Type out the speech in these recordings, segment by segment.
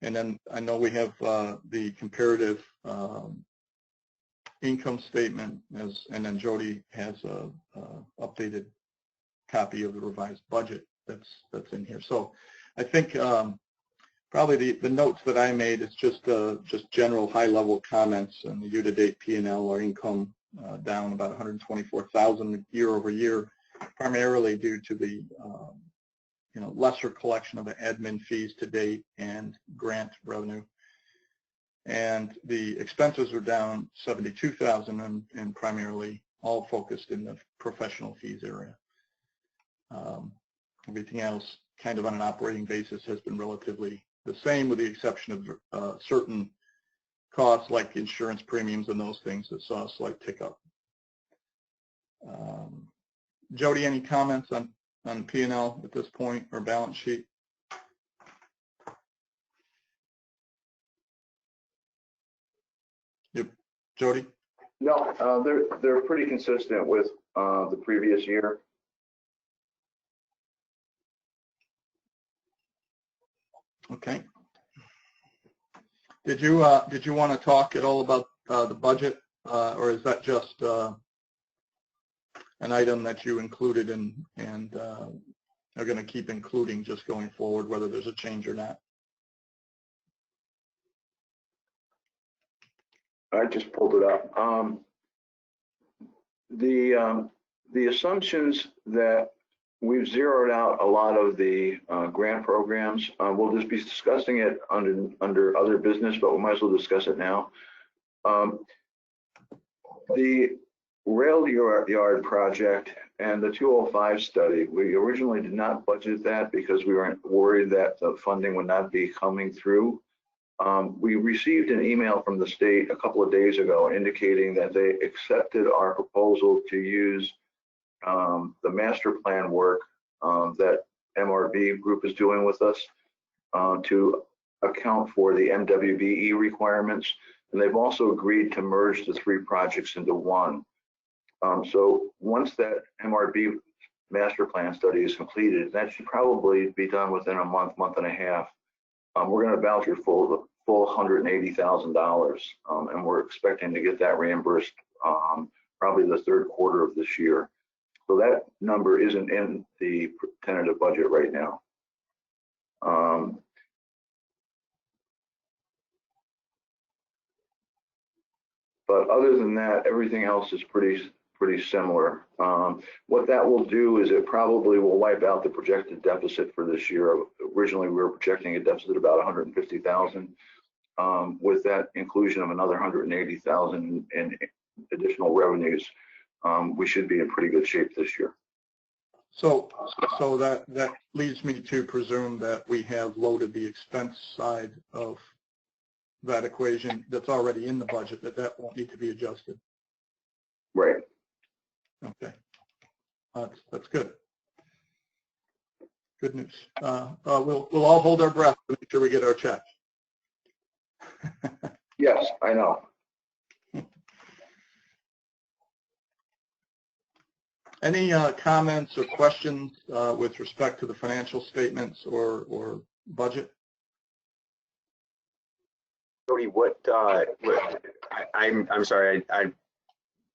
And then I know we have the comparative income statement, and then Jody has a updated copy of the revised budget that's in here. So I think probably the notes that I made is just general high-level comments. And the year-to-date P&L, our income down about 124,000 year over year, primarily due to the lesser collection of the admin fees to date and grant revenue. And the expenses are down 72,000 and primarily all focused in the professional fees area. Everything else kind of on an operating basis has been relatively the same, with the exception of certain costs like insurance premiums and those things that saw a slight tick up. Jody, any comments on P&L at this point, or balance sheet? Yep. Jody? No, they're pretty consistent with the previous year. Okay. Did you want to talk at all about the budget, or is that just an item that you included and are going to keep including just going forward, whether there's a change or not? I just pulled it up. The assumptions that we've zeroed out a lot of the grant programs. We'll just be discussing it under other business, but we might as well discuss it now. The rail yard project and the 205 study, we originally did not budget that because we weren't worried that the funding would not be coming through. We received an email from the state a couple of days ago indicating that they accepted our proposal to use the master plan work that MRB group is doing with us to account for the MWBE requirements. And they've also agreed to merge the 3 projects into one. So once that MRB master plan study is completed, that should probably be done within a month and a half. We're going to voucher for the full $180,000, and we're expecting to get that reimbursed probably the 3rd quarter of this year. So that number isn't in the tentative budget right now. But other than that, everything else is pretty similar. What that will do is it probably will wipe out the projected deficit for this year. Originally, we were projecting a deficit of about 150,000. With that inclusion of another 180,000 in additional revenues, we should be in pretty good shape this year. So that leads me to presume that we have loaded the expense side of that equation that's already in the budget, that won't need to be adjusted. Right. Okay. That's good. Good news. We'll all hold our breath to make sure we get our check. Yes, I know. Any comments or questions with respect to the financial statements or budget? Cody, I'm sorry,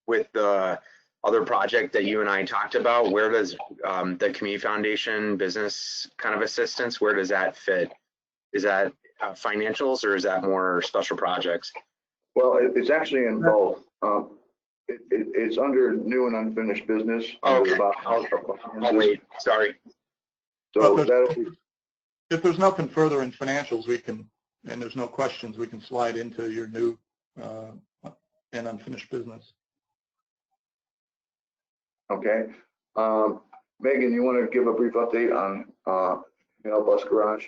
with the other project that you and I talked about, where does the Community Foundation business kind of assistance, where does that fit? Is that financials, or is that more special projects? Well, it's actually in both. It's under new and unfinished business. Okay. Oh, wait, sorry. So if there's nothing further in financials, we can, and there's no questions, we can slide into your new and unfinished business. Okay. Megan, you want to give a brief update on Bus Garage?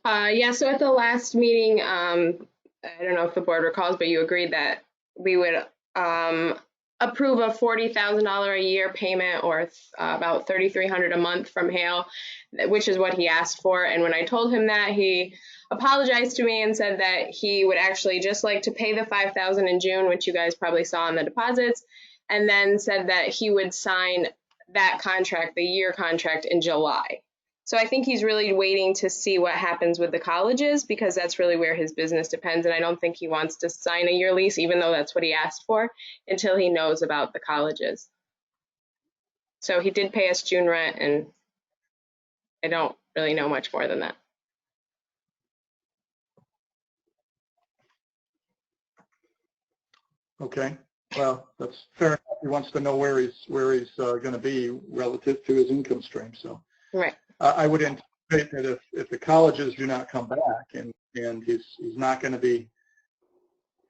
Yeah, so at the last meeting, I don't know if the board recalls, but you agreed that we would approve a $40,000 a year payment, or about $3,300 a month from Hale, which is what he asked for. And when I told him that, he apologized to me and said that he would actually just like to pay the $5,000 in June, which you guys probably saw in the deposits, and then said that he would sign that contract, the year contract, in July. So I think he's really waiting to see what happens with the colleges, because that's really where his business depends. And I don't think he wants to sign a year lease, even though that's what he asked for, until he knows about the colleges. So he did pay us June rent, and I don't really know much more than that. Okay, well, that's fair enough. He wants to know where he's going to be relative to his income stream. So Right. I would anticipate that if the colleges do not come back and he's not going to be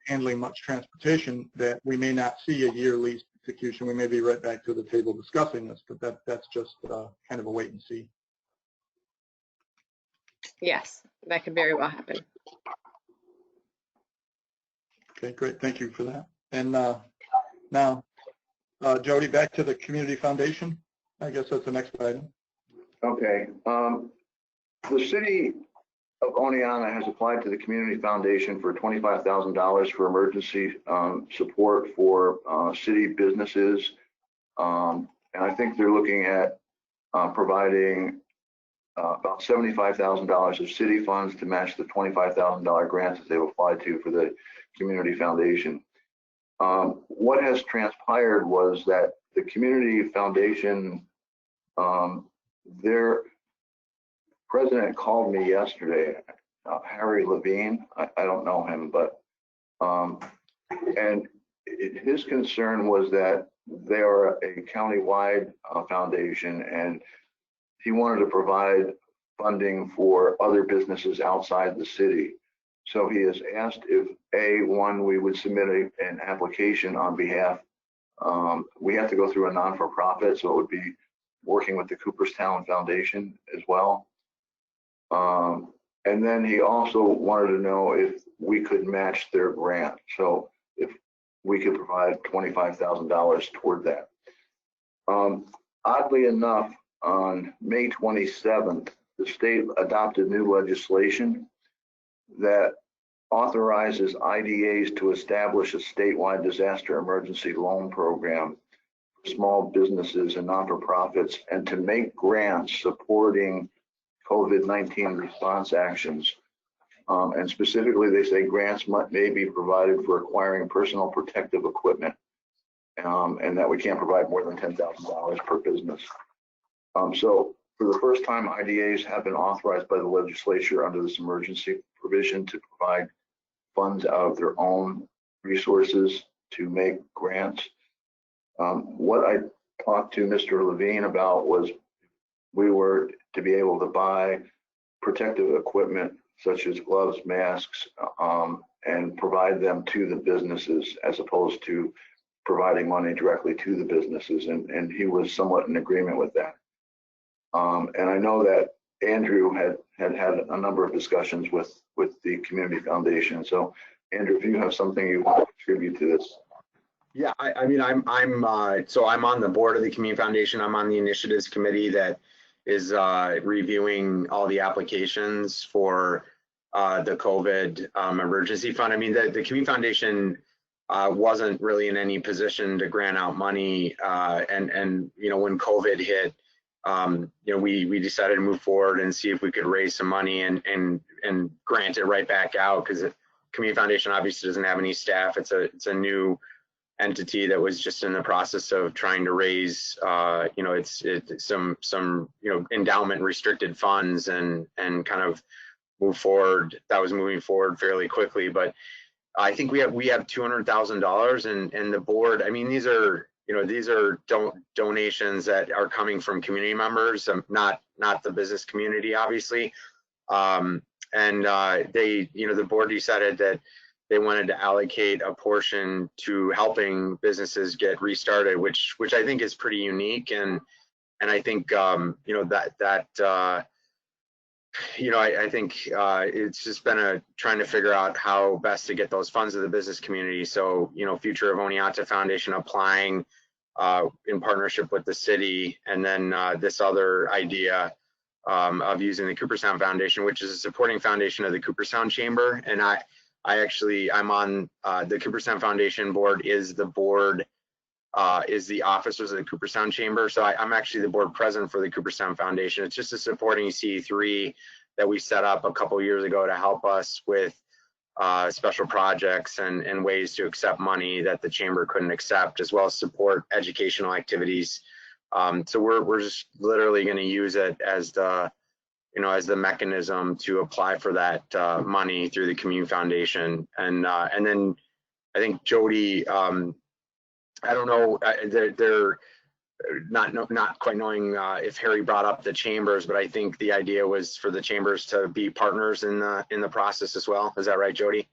handling much transportation, that we may not see a year lease execution. We may be right back to the table discussing this, but that's just kind of a wait and see. Yes, that could very well happen. Okay, great. Thank you for that. And now, Jody, back to the Community Foundation. I guess that's the next item. Okay. The city of Oneonta has applied to the Community Foundation for $25,000 for emergency support for city businesses. And I think they're looking at providing about $75,000 of city funds to match the $25,000 grants that they've applied to for the Community Foundation. What has transpired was that the Community Foundation, their president called me yesterday, Harry Levine. I don't know him, but and his concern was that they are a county-wide foundation, and he wanted to provide funding for other businesses outside the city. So he has asked if we would submit an application on behalf. We have to go through a non-for-profit, so it would be working with the Cooperstown Foundation as well. And then he also wanted to know if we could match their grant. So if we could provide $25,000 toward that. Oddly enough, on May 27th, the state adopted new legislation that authorizes IDAs to establish a statewide disaster emergency loan program for small businesses and not-for-profits, and to make grants supporting COVID-19 response actions. And specifically, they say grants may be provided for acquiring personal protective equipment, and that we can't provide more than $10,000 per business. So for the first time, IDAs have been authorized by the legislature under this emergency provision to provide funds out of their own resources to make grants. What I talked to Mr. Levine about was we were to be able to buy protective equipment such as gloves, masks, and provide them to the businesses as opposed to providing money directly to the businesses. And he was somewhat in agreement with that. And I know that Andrew had a number of discussions with the Community Foundation. So Andrew, if you have something you want to contribute to this. Yeah, I mean, I'm on the board of the Community Foundation. I'm on the initiatives committee that is reviewing all the applications for the COVID emergency fund. I mean, the Community Foundation wasn't really in any position to grant out money, and you know, when COVID hit, you know, we decided to move forward and see if we could raise some money and grant it right back out, because the Community Foundation obviously doesn't have any staff. It's a new entity that was just in the process of trying to raise, you know, it's some you know, endowment restricted funds and kind of move forward. That was moving forward fairly quickly, but I think we have $200,000, and the board. I mean, these are, you know, these are donations that are coming from community members, not the business community, obviously. And they, you know, the board decided that they wanted to allocate a portion to helping businesses get restarted, which I think is pretty unique. And I think, you know, that you know, I think it's just been trying to figure out how best to get those funds to the business community. So, you know, Future of Oneonta Foundation applying in partnership with the city, and then this other idea of using the Cooperstown Foundation, which is a supporting foundation of the Cooperstown Chamber. And I'm on the Cooperstown Foundation board, is the board is the officers of the Cooperstown Chamber. So I'm actually the board president for the Cooperstown Foundation. It's just a supporting C3 that we set up a couple years ago to help us with special projects and ways to accept money that the chamber couldn't accept, as well as support educational activities. So we're just literally going to use it as the, as the mechanism to apply for that money through the Commune Foundation. And then I think Jody, I don't know, they're not quite knowing if Harry brought up the chambers, but I think the idea was for the chambers to be partners in the process as well. Is that right, Jody?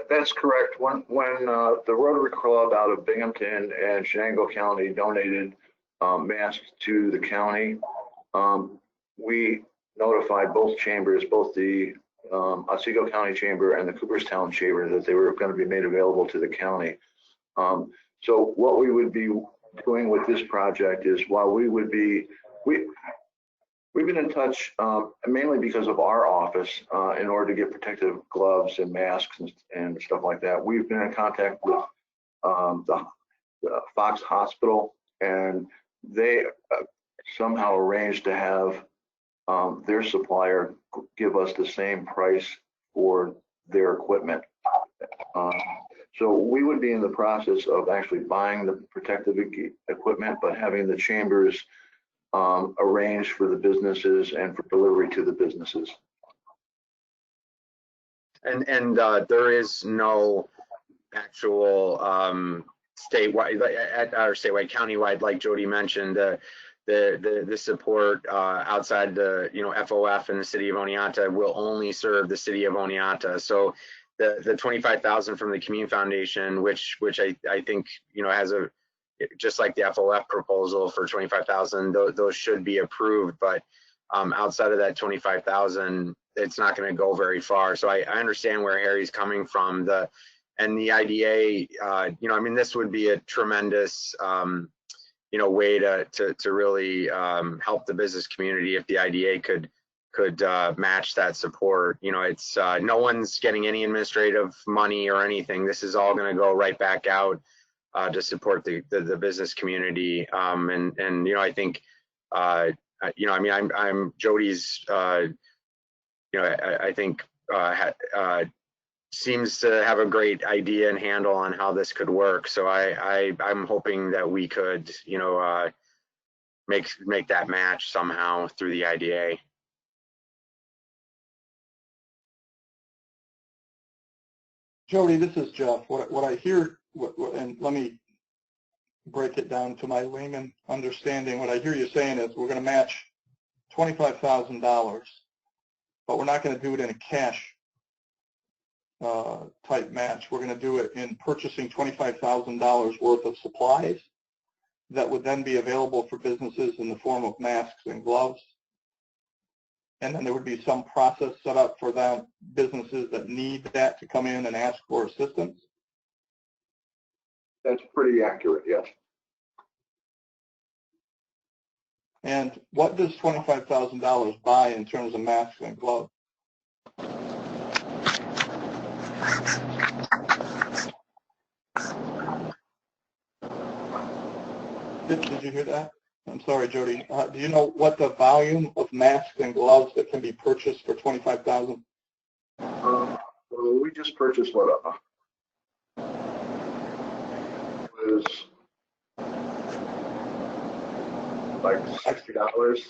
That's correct. When the Rotary Club out of Binghamton and Shenango County donated masks to the county, we notified both chambers, both the Otsego County Chamber and the Cooperstown Chamber, that they were going to be made available to the county. So what we would be doing with this project is, while we've been in touch mainly because of our office in order to get protective gloves and masks and stuff like that. We've been in contact with the Fox Hospital, and they somehow arranged to have their supplier give us the same price for their equipment. So we would be in the process of actually buying the protective equipment, but having the chambers arrange for the businesses and for delivery to the businesses. And there is no actual statewide or statewide, countywide, like Jody mentioned, the support outside the FOF and the city of Oneonta will only serve the city of Oneonta. So the 25,000 from the Commune Foundation, which I think has a, just like the FOF proposal for 25,000, those should be approved. But outside of that 25,000, it's not going to go very far. So I understand where Harry's coming from. And the IDA, I mean, this would be a tremendous way to really help the business community if the IDA could match that support. It's no one's getting any administrative money or anything. This is all going to go right back out to support the business community. And I think I mean, I'm Jody's I think seems to have a great idea and handle on how this could work. So I'm hoping that we could make that match somehow through the IDA. Jody, this is Jeff. What I hear, and let me break it down to my layman understanding. What I hear you saying is we're going to match $25,000, but we're not going to do it in a cash type match. We're going to do it in purchasing $25,000 worth of supplies that would then be available for businesses in the form of masks and gloves. And then there would be some process set up for them businesses that need that to come in and ask for assistance. That's pretty accurate, yes. And what does $25,000 buy in terms of masks and gloves? Did you hear that? I'm sorry, Jody. Do you know what the volume of masks and gloves that can be purchased for $25,000? We just purchased what was like $60.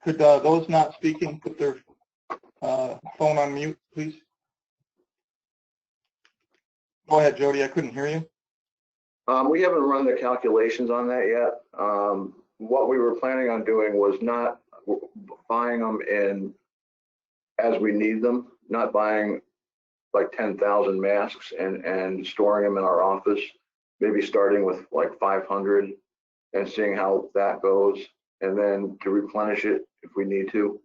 Could those not speaking put their phone on mute, please? Go ahead, Jody. I couldn't hear you. We haven't run the calculations on that yet. What we were planning on doing was not buying them in as we need them, not buying like 10,000 masks and storing them in our office, maybe starting with like 500 and seeing how that goes, and then to replenish it if we need to.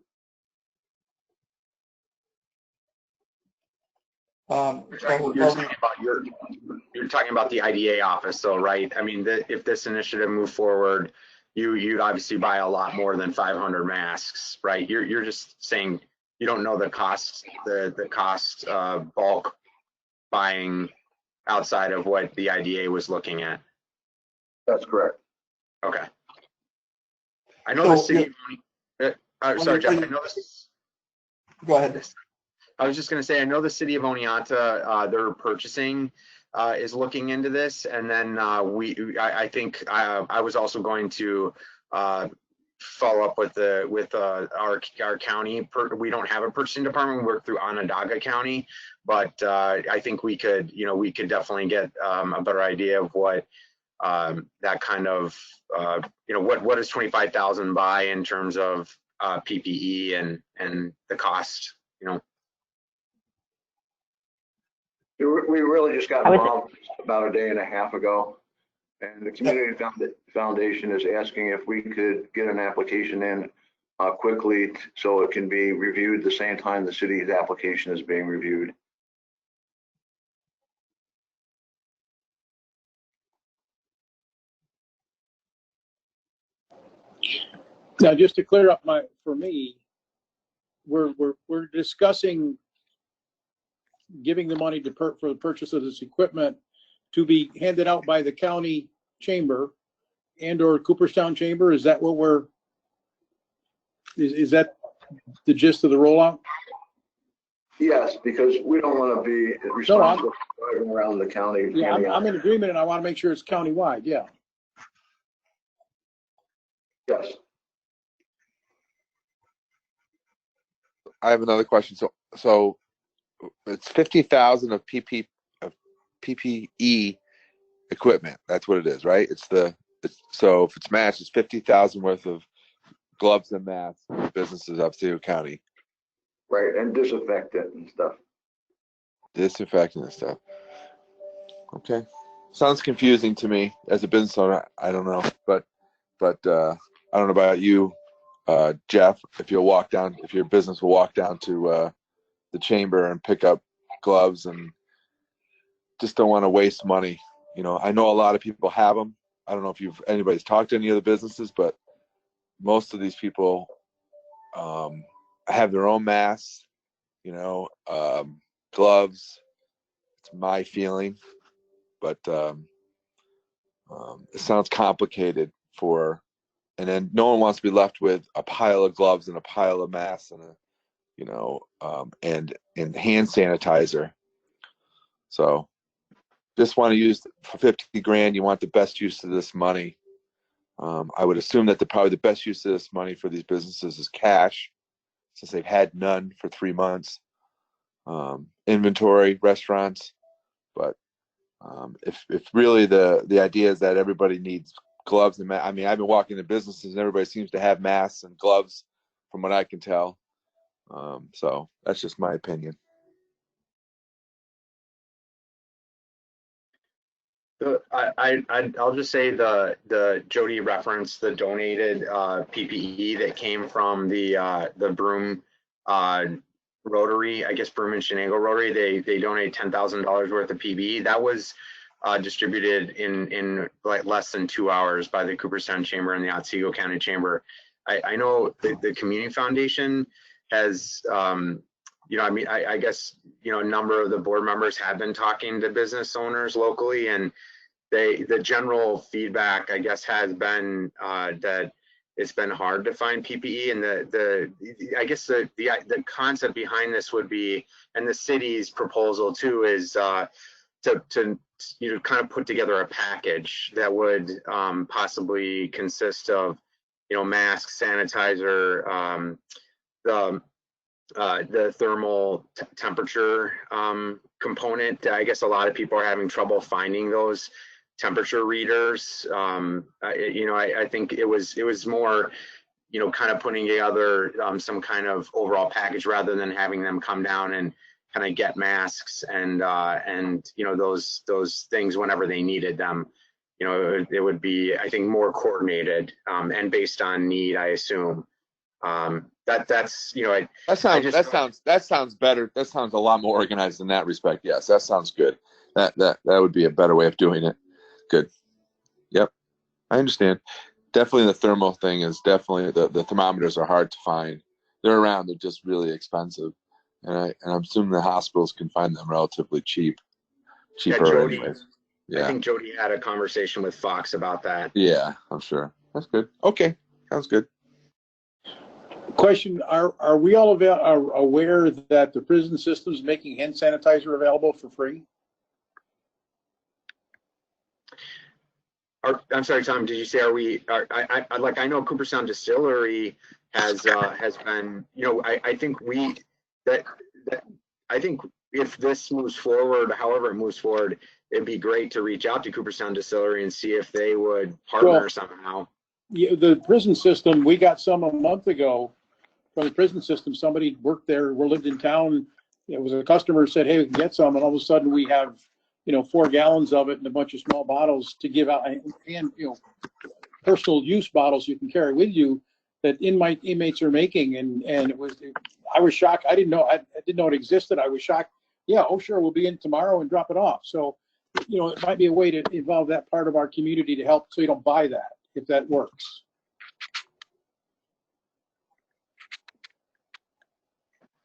You're talking about the IDA office, though, right? I mean, if this initiative moved forward, you'd obviously buy a lot more than 500 masks, right? You're just saying you don't know the cost, the cost bulk buying outside of what the IDA was looking at. That's correct. Okay. I know the So, city. Sorry, Jeff. I know this. Go ahead. I was just going to say, I know the city of Oneonta, their purchasing is looking into this, and then I think I was also going to follow up with our county. We don't have a purchasing department. We work through Onondaga County, but I think we could definitely get a better idea of what that kind of what does 25,000 buy in terms of PPE and the cost. We really just got involved about a day and a half ago, and the Community Foundation is asking if we could get an application in quickly so it can be reviewed the same time the city's application is being reviewed. Now, just to clear up for me, we're discussing giving the money for the purchase of this equipment to be handed out by the county chamber and or Cooperstown chamber. Is that what is that the gist of the rollout? Yes, because we don't want to be responsible for driving around the county. Yeah, I'm in agreement, and I want to make sure it's countywide. Yeah. Yes. I have another question. So it's 50,000 of PPE equipment. That's what it is, right? So if it's matched, it's 50,000 worth of gloves and masks for businesses of Otsego County. Right, and disinfectant and stuff. Disinfectant and stuff. Okay. Sounds confusing to me as a business owner. I don't know, but I don't know about you, Jeff. If your business will walk down to the chamber and pick up gloves, and just don't want to waste money. I know a lot of people have them. I don't know if anybody's talked to any other businesses, but most of these people have their own masks, gloves. It's my feeling, but it sounds complicated and then no one wants to be left with a pile of gloves and a pile of masks and and hand sanitizer. So just want to use for 50 grand. You want the best use of this money. I would assume that probably the best use of this money for these businesses is cash, since they've had none for 3 months. Inventory, restaurants, but if really the idea is that everybody needs gloves and I've been walking to businesses and everybody seems to have masks and gloves, from what I can tell. So that's just my opinion. I'll just say the Jody referenced the donated PPE that came from the Broome Rotary, I guess Broome and Shenango Rotary. They donate $10,000 worth of PPE. That was distributed in like less than 2 hours by the Cooperstown Chamber and the Otsego County Chamber. I know the Community Foundation has I guess a number of the board members have been talking to business owners locally, and the general feedback, I guess, has been that it's been hard to find PPE, and I guess the concept behind this would be, and the city's proposal too, is to kind of put together a package that would possibly consist of masks, sanitizer, the thermal temperature component. I guess a lot of people are having trouble finding those temperature readers. I think it was more, kind of putting together some kind of overall package rather than having them come down and kind of get masks and those things whenever they needed them. It would be, I think, more coordinated and based on need, I assume. That sounds better. That sounds a lot more organized in that respect. Yes, that sounds good. That would be a better way of doing it. Good. Yep, I understand. Definitely the thermal thing is definitely the thermometers are hard to find. They're around. They're just really expensive, and I'm assuming the hospitals can find them relatively cheap. cheaper Jody, anyways. I Yeah. think Jody had a conversation with Fox about that. Yeah, I'm sure. That's good. Okay, sounds good. Question, are we all are aware that the prison system is making hand sanitizer available for free? I'm sorry, Tom, did you say I know Cooperstown Distillery has been, I think I think if this moves forward, however it moves forward, it'd be great to reach out to Cooperstown Distillery and see if they would partner somehow. Yeah, the prison system, we got some a month ago from the prison system. Somebody worked there, lived in town. It was a customer said, hey, we can get some. And all of a sudden we have, 4 gallons of it in a bunch of small bottles to give out, and personal use bottles you can carry with you that inmates are making. And I was shocked. I didn't know it existed. I was shocked. Yeah, oh sure, we'll be in tomorrow and drop it off. So, it might be a way to involve that part of our community to help so you don't buy that, if that works.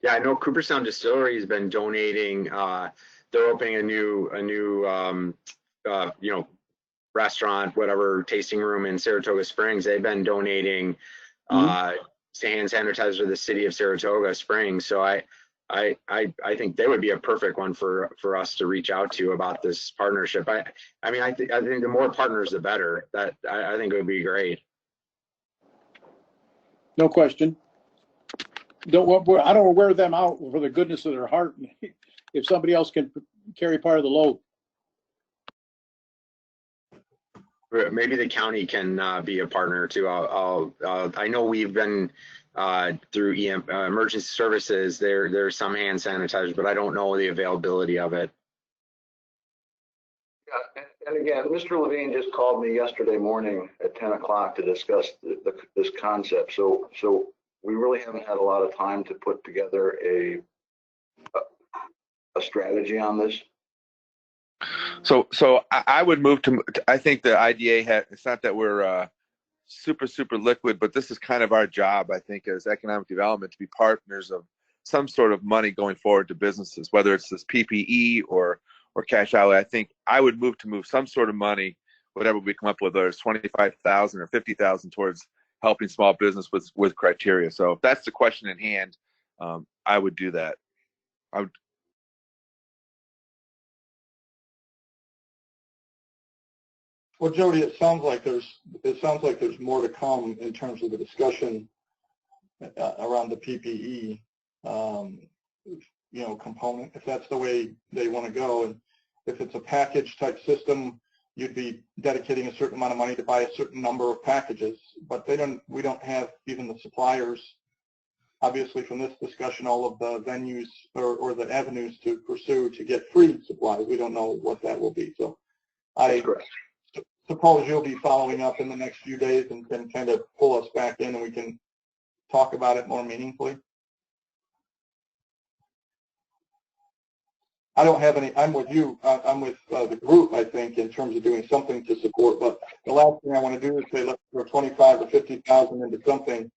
Yeah, I know Cooperstown Distillery has been donating. They're opening a new restaurant, whatever, tasting room in Saratoga Springs. They've been donating hand sanitizer to the city of Saratoga Springs. So I think they would be a perfect one for us to reach out to about this partnership. I think the more partners, the better. That I think it would be great. No question. I don't want to wear them out for the goodness of their heart. If somebody else can carry part of the load. Maybe the county can be a partner too. I know we've been through emergency services. There's some hand sanitizers, but I don't know the availability of it. Yeah, and again, Mr. Levine just called me yesterday morning at 10 o'clock to discuss this concept. So we really haven't had a lot of time to put together a strategy on this. So I would move to. I think the IDA it's not that we're super liquid, but this is kind of our job. I think as economic development to be partners of some sort of money going forward to businesses, whether it's this PPE or cash outlay. I think I would move some sort of money, whatever we come up with, whether it's 25,000 or 50,000 towards helping small business with criteria. So if that's the question in hand, I would do that. Well, Jody, it sounds like there's more to come in terms of the discussion around the PPE, component, if that's the way they want to go. And if it's a package type system, you'd be dedicating a certain amount of money to buy a certain number of packages. But we don't have even the suppliers, obviously, from this discussion, all of the venues or the avenues to pursue to get free supplies. We don't know what that will be. So I suppose you'll be following up in the next few days and can kind of pull us back in and we can talk about it more meaningfully. I don't have any, I'm with you, I'm with the group, I think, in terms of doing something to support, but the last thing I want to do is say, let's throw 25 or 50,000 into something.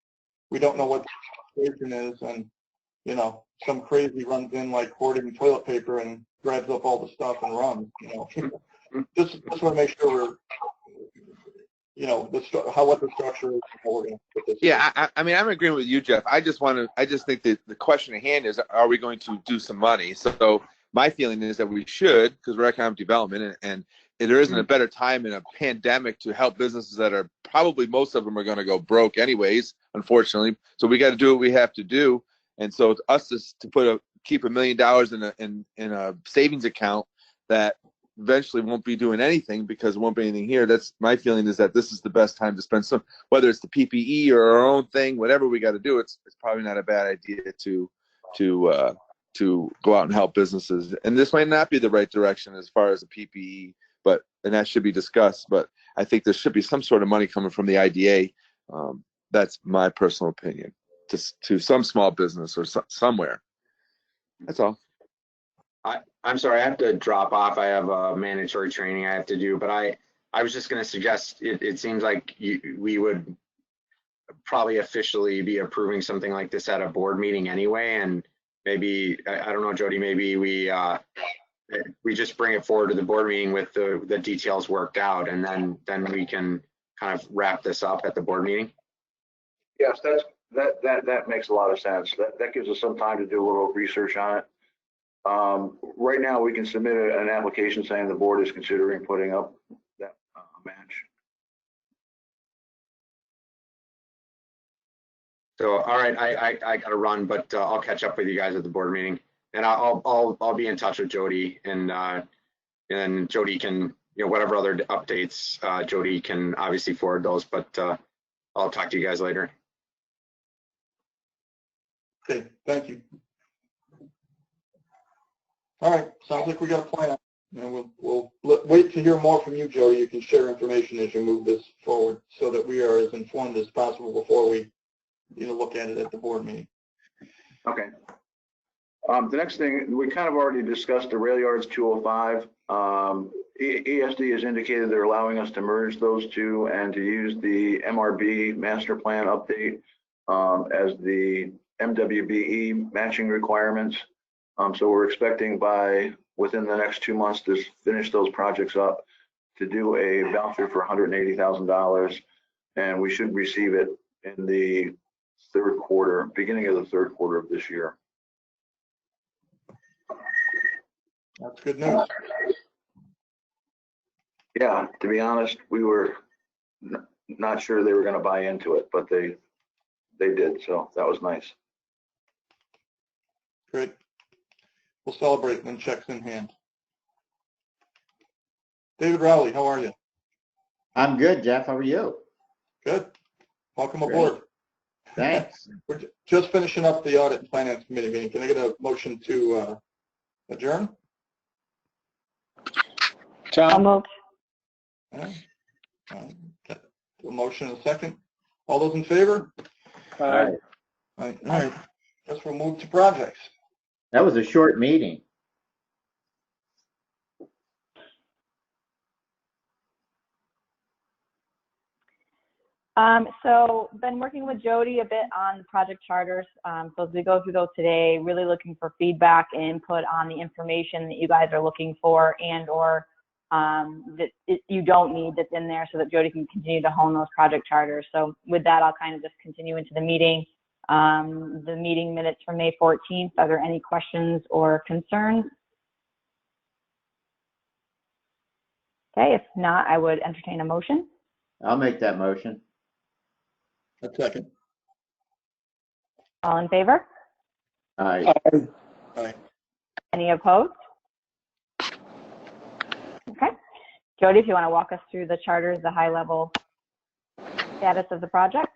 We don't know what the situation is, and, some crazy runs in like hoarding toilet paper and grabs up all the stuff and runs, Just want to make sure we're, what the structure is, how we're going to put this. Yeah, I'm agreeing with you, Jeff. I just think that the question at hand is, are we going to do some money? So my feeling is that we should, because we're economic development, and there isn't a better time in a pandemic to help businesses that are probably, most of them are going to go broke anyways, unfortunately. So we got to do what we have to do. And so it's us to keep $1 million in a savings account that eventually won't be doing anything because there won't be anything here. That's my feeling, is that this is the best time to spend some, whether it's the PPE or our own thing, whatever we got to do. It's probably not a bad idea to go out and help businesses. And this might not be the right direction as far as the PPE, and that should be discussed. But I think there should be some sort of money coming from the IDA. That's my personal opinion, to some small business or somewhere. That's all. I'm sorry, I have to drop off. I have a mandatory training I have to do, but I was just going to suggest, it seems like we would probably officially be approving something like this at a board meeting anyway. And maybe, I don't know, Jody, maybe we we just bring it forward to the board meeting with the details worked out, and then we can kind of wrap this up at the board meeting. Yes, that makes a lot of sense. That gives us some time to do a little research on it. Right now, we can submit an application saying the board is considering putting up that match. So, all right, I got to run, but I'll catch up with you guys at the board meeting, and I'll be in touch with Jody, and Jody can, whatever other updates, Jody can obviously forward those, but I'll talk to you guys later. Okay, thank you. All right, sounds like we got a plan. And we'll wait to hear more from you, Jody. You can share information as you move this forward so that we are as informed as possible before we look at it at the board meeting. Okay. The next thing, we kind of already discussed the rail yards 205. ESD has indicated they're allowing us to merge those two and to use the MRB master plan update as the MWBE matching requirements. So we're expecting within the next 2 months to finish those projects up, to do a voucher for $180,000, and we should receive it in the beginning of the third quarter of this year. That's good news. Yeah, to be honest, we were not sure they were going to buy into it, but they did, so that was nice. Great. We'll celebrate when checks in hand. David Rowley, how are you? I'm good, Jeff. How are you? Good. Welcome Great. aboard. Thanks. We're just finishing up the Audit and Finance Committee meeting. Can I get a motion to adjourn? Tom? All right. A motion and a second. All those in favor? All right. All right. Guess we'll move to projects. That was a short meeting. So been working with Jody a bit on the project charters. So as we go through those today, really looking for feedback and input on the information that you guys are looking for and or that you don't need that's in there, so that Jody can continue to hone those project charters. So with that, I'll kind of just continue into the meeting. The meeting minutes from May 14th, are there any questions or concerns? Okay, if not, I would entertain a motion. I'll make that motion. A second. All in favor? Aye. All right. Any opposed? Okay. Jody, if you want to walk us through the charters, the high level status of the project.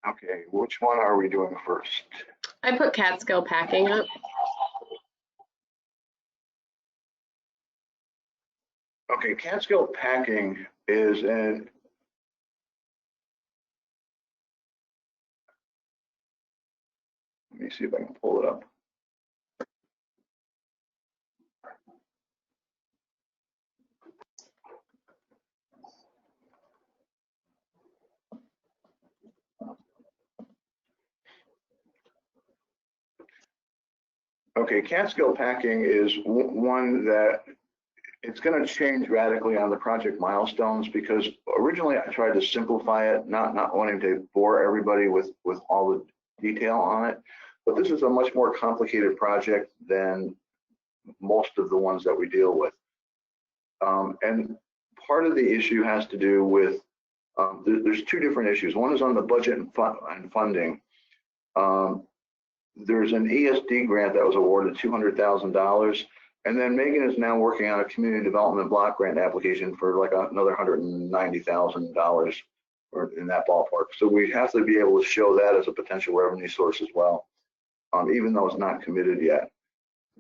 Okay, which one are we doing first? I put Catskill packing up. Okay, Catskill Packing is in. Let me see if I can pull it up. Okay, Catskill Packing is one that it's going to change radically on the project milestones, because originally I tried to simplify it, not wanting to bore everybody with all the detail on it. But this is a much more complicated project than most of the ones that we deal with. And part of the issue has to do with, there's two different issues. One is on the budget and funding. There's an ESD grant that was awarded $200,000. And then Megan is now working on a community development block grant application for like another $190,000 or in that ballpark. So we have to be able to show that as a potential revenue source as well, even though it's not committed yet.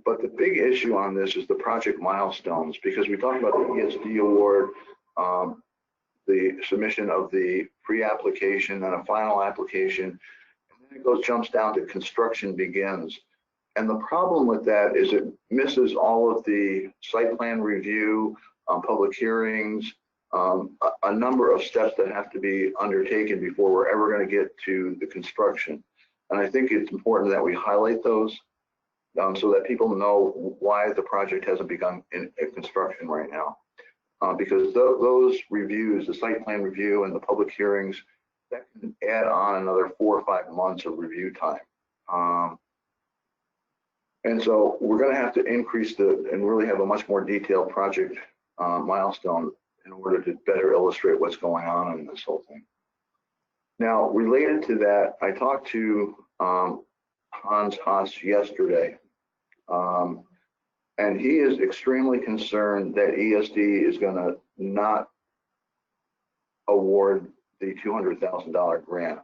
But the big issue on this is the project milestones, because we talked about the ESD award, the submission of the pre-application and a final application, and then it jumps down to construction begins. And the problem with that is it misses all of the site plan review, public hearings, a number of steps that have to be undertaken before we're ever going to get to the construction. And I think it's important that we highlight those so that people know why the project hasn't begun in construction right now. Because those reviews, the site plan review and the public hearings, that can add on another 4 or 5 months of review time. And so we're going to have to increase and really have a much more detailed project milestone in order to better illustrate what's going on in this whole thing. Now, related to that, I talked to Hans Haas yesterday, and he is extremely concerned that ESD is going to not award the $200,000 grant.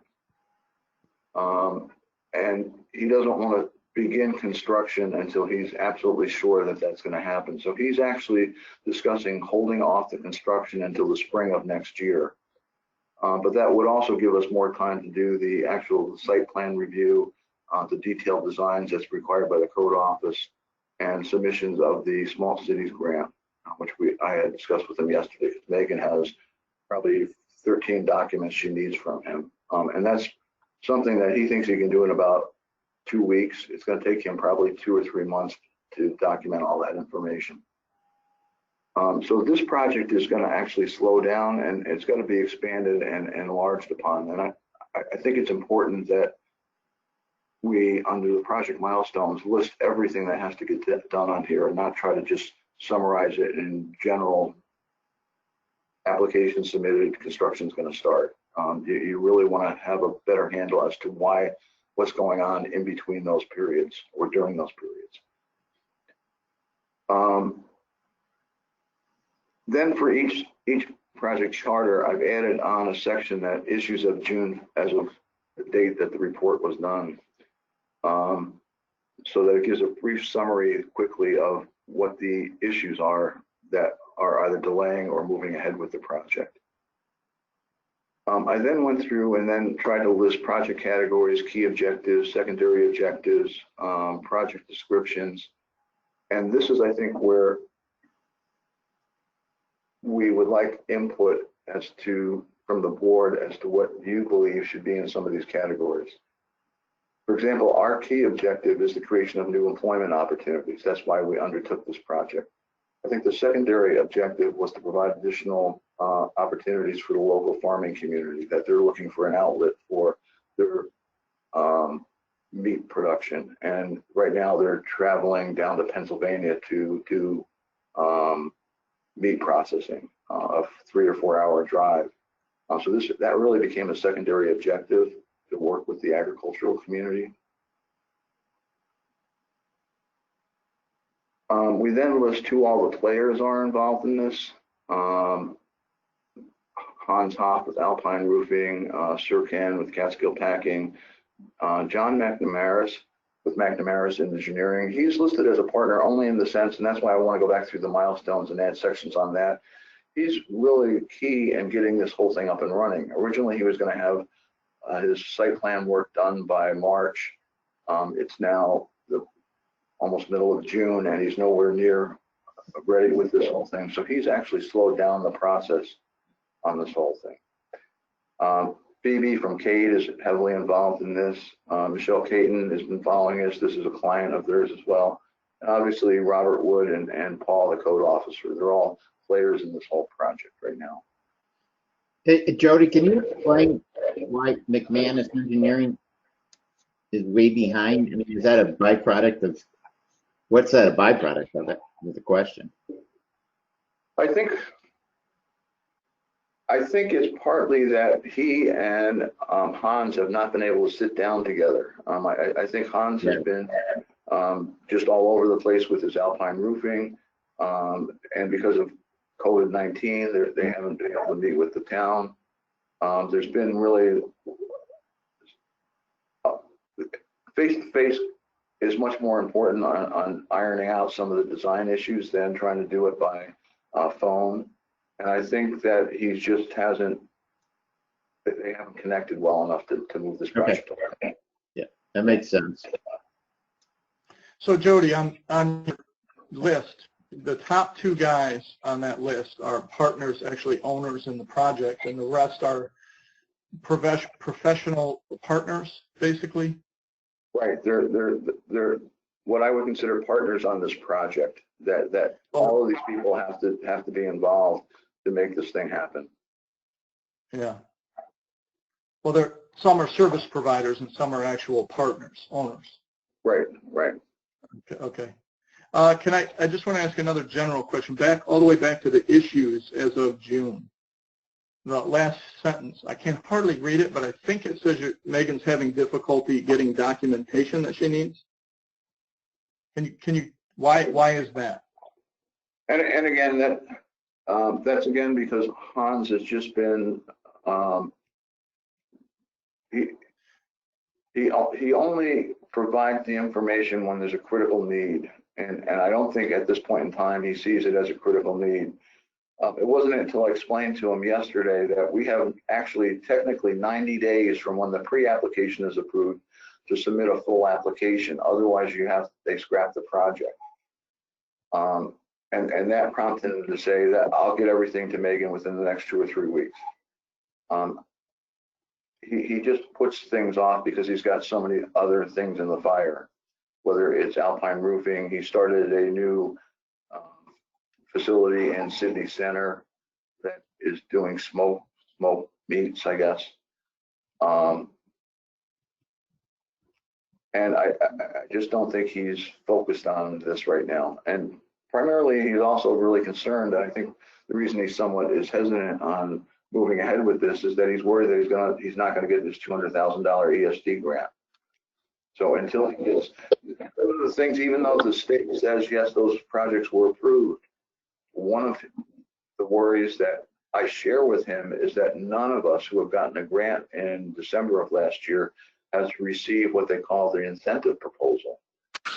And he doesn't want to begin construction until he's absolutely sure that that's going to happen. So he's actually discussing holding off the construction until the spring of next year. But that would also give us more time to do the actual site plan review, the detailed designs that's required by the code office, and submissions of the small cities grant, which I had discussed with him yesterday. Megan has probably 13 documents she needs from him. And that's something that he thinks he can do in about 2 weeks. It's going to take him probably 2 or 3 months to document all that information. So this project is going to actually slow down, and it's going to be expanded and enlarged upon. And I think it's important that we, under the project milestones, list everything that has to get done on here and not try to just summarize it in general. Application submitted, construction is going to start. You really want to have a better handle as to what's going on in between those periods or during those periods. Then for each project charter, I've added on a section that issues of June as of the date that the report was done, so that it gives a brief summary quickly of what the issues are that are either delaying or moving ahead with the project. I then went through and then tried to list project categories, key objectives, secondary objectives, project descriptions. And this is, I think, where we would like input from the board as to what you believe should be in some of these categories. For example, our key objective is the creation of new employment opportunities. That's why we undertook this project. I think the secondary objective was to provide additional opportunities for the local farming community, that they're looking for an outlet for their meat production. And right now they're traveling down to Pennsylvania to do meat processing, a 3 or 4 hour drive. So that really became a secondary objective, to work with the agricultural community. We then list who all the players are involved in this. Hans Hoff with Alpine Roofing, Sircan with Catskill Packing, John McNamara's with McNamara's Engineering. He's listed as a partner only in the sense, and that's why I want to go back through the milestones and add sections on that. He's really key in getting this whole thing up and running. Originally, he was going to have his site plan work done by March. It's now almost middle of June, and he's nowhere near ready with this whole thing. So he's actually slowed down the process on this whole thing. Phoebe from CAID is heavily involved in this. Michelle Caton has been following us. This is a client of theirs as well. And obviously, Robert Wood and Paul, the code officer, they're all players in this whole project right now. Hey, Jody, can you explain why McManus Engineering is way behind? I mean, is that a byproduct of, what's that a byproduct of it, is the question. I think it's partly that he and Hans have not been able to sit down together. I think Hans has been just all over the place with his Alpine Roofing, and because of COVID-19, they haven't been able to meet with the town. There's been really face-to-face is much more important on ironing out some of the design issues than trying to do it by phone. And I think that he just they haven't connected well enough to move this project along. Yeah, that makes sense. So Jody, on your list, the top two guys on that list are partners, actually owners in the project, and the rest are professional partners, basically. Right, they're what I would consider partners on this project. That all of these people have to be involved to make this thing happen. Yeah. Well, some are service providers and some are actual partners, owners. Right, right. Okay. I just want to ask another general question, all the way back to the issues as of June. The last sentence, I can hardly read it, but I think it says Megan's having difficulty getting documentation that she needs. Why is that? And again, that's again because Hans has just been he only provides the information when there's a critical need, and I don't think at this point in time he sees it as a critical need. It wasn't until I explained to him yesterday that we have actually technically 90 days from when the pre-application is approved to submit a full application. Otherwise, they scrap the project. And that prompted him to say that I'll get everything to Megan within the next 2 or 3 weeks. He just puts things off because he's got so many other things in the fire, whether it's Alpine Roofing. He started a new facility in Sydney Center that is doing smoke meats, I guess. And I just don't think he's focused on this right now. And primarily, he's also really concerned. I think the reason he somewhat is hesitant on moving ahead with this is that he's worried that he's not going to get this $200,000 ESD grant. So until he gets those are the things, even though the state says yes, those projects were approved, one of the worries that I share with him is that none of us who have gotten a grant in December of last year has received what they call the incentive proposal,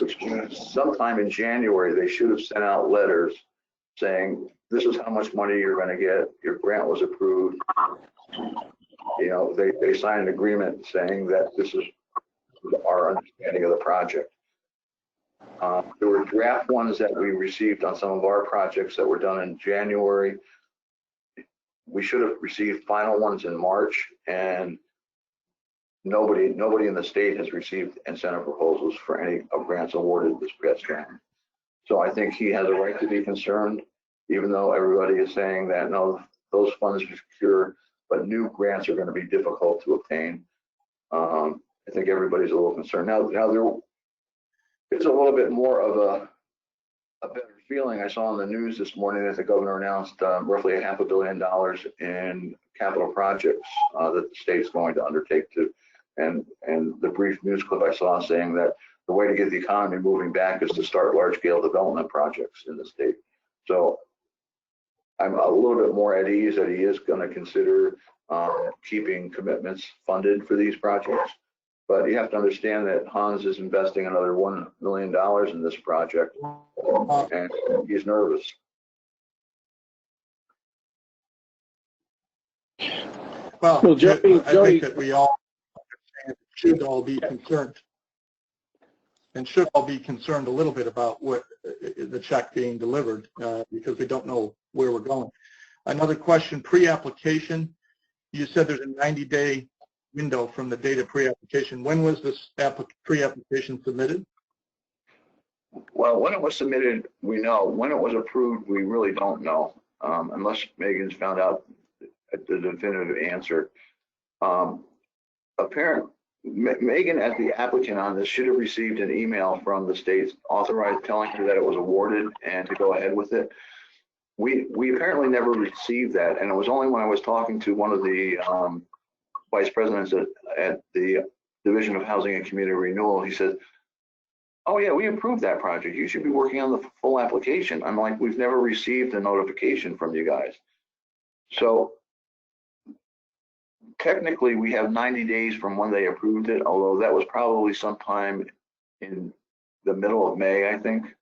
which means sometime in January they should have sent out letters saying this is how much money you're going to get, your grant was approved. You know, they signed an agreement saying that this is our understanding of the project. There were draft ones that we received on some of our projects that were done in January. We should have received final ones in March, and nobody in the state has received incentive proposals for any of grants awarded this past time. So I think he has a right to be concerned, even though everybody is saying that no, those funds are secure, but new grants are going to be difficult to obtain. I think everybody's a little concerned. Now there is a little bit more of a better feeling. I saw on the news this morning that the governor announced roughly $500 million in capital projects that the state's going to undertake and the brief news clip I saw saying that the way to get the economy moving back is to start large-scale development projects in the state. So I'm a little bit more at ease that he is going to consider keeping commitments funded for these projects. But you have to understand that Hans is investing another $1 million in this project, and he's nervous. Well, Jody, I think that we all should all be concerned, and should all be concerned a little bit about what the check being delivered, because we don't know where we're going. Another question, pre-application. You said there's a 90-day window from the date of pre-application. When was this pre-application submitted? Well, when it was submitted, we know. When it was approved, we really don't know, unless Megan's found out the definitive answer. Megan, as the applicant on this, should have received an email from the state authorized telling her that it was awarded and to go ahead with it. We apparently never received that, and it was only when I was talking to one of the vice presidents at the Division of Housing and Community Renewal. He said, "Oh yeah, we approved that project. You should be working on the full application." I'm like, "We've never received a notification from you guys." So technically, we have 90 days from when they approved it, although that was probably sometime in the middle of May, I think.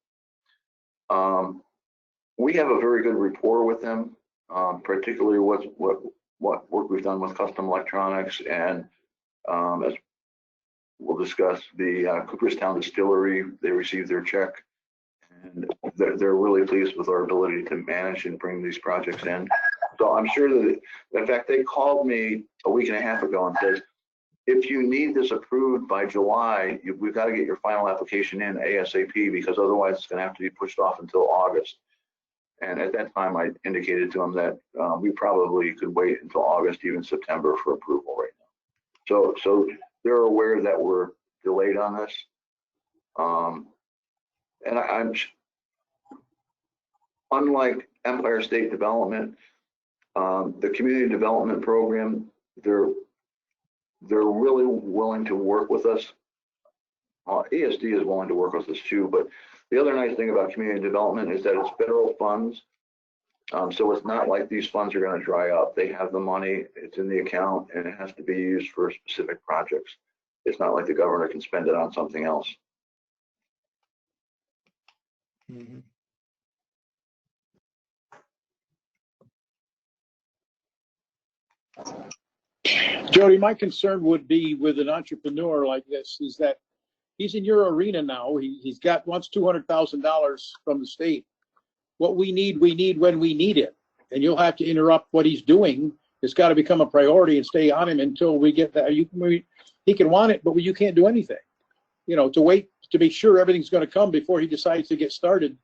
We have a very good rapport with them, particularly what work we've done with custom electronics, and as we'll discuss, the Cooperstown Distillery, they received their check, and they're really pleased with our ability to manage and bring these projects in. So I'm sure that, in fact, they called me a week and a half ago and said, if you need this approved by July, we've got to get your final application in ASAP, because otherwise it's going to have to be pushed off until August. And at that time, I indicated to them that we probably could wait until August, even September, for approval right now. So they're aware that we're delayed on this. And I'm, unlike Empire State Development, the community development program, they're really willing to work with us. ESD is willing to work with us too, but the other nice thing about community development is that it's federal funds. So it's not like these funds are going to dry up. They have the money, it's in the account, and it has to be used for specific projects. It's not like the governor can spend it on something else. Mm-hmm. Jody, my concern would be with an entrepreneur like this is that he's in your arena now. Wants $200,000 from the state. What we need when we need it. And you'll have to interrupt what he's doing. It's got to become a priority and stay on him until we get that. He can want it, but you can't do anything. You know, to wait to be sure everything's going to come before he decides to get started.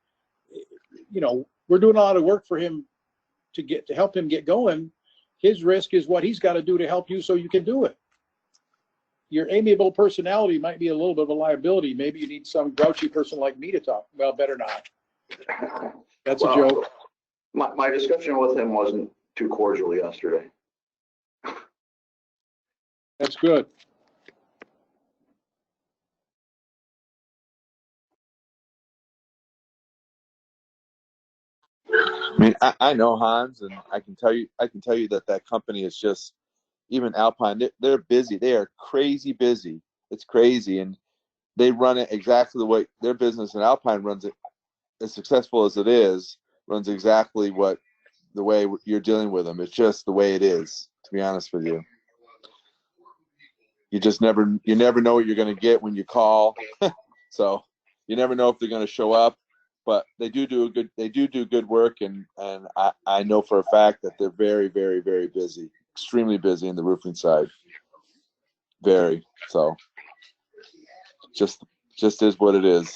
You know, we're doing a lot of work for him to help him get going. His risk is what he's got to do to help you so you can do it. Your amiable personality might be a little bit of a liability. Maybe you need some grouchy person like me to talk. Well, better not. That's a joke. My discussion with him wasn't too cordial yesterday. That's good. I mean, I know Hans, and I can tell you that company is just, even Alpine, they're busy. They are crazy busy. It's crazy, and they run it exactly the way their business, and Alpine runs it, as successful as it is, runs exactly the way you're dealing with them. It's just the way it is, to be honest with you. You never know what you're going to get when you call. So you never know if they're going to show up, but they do good work. And I know for a fact that they're very, very, very busy, extremely busy in the roofing side. Very. So just is what it is.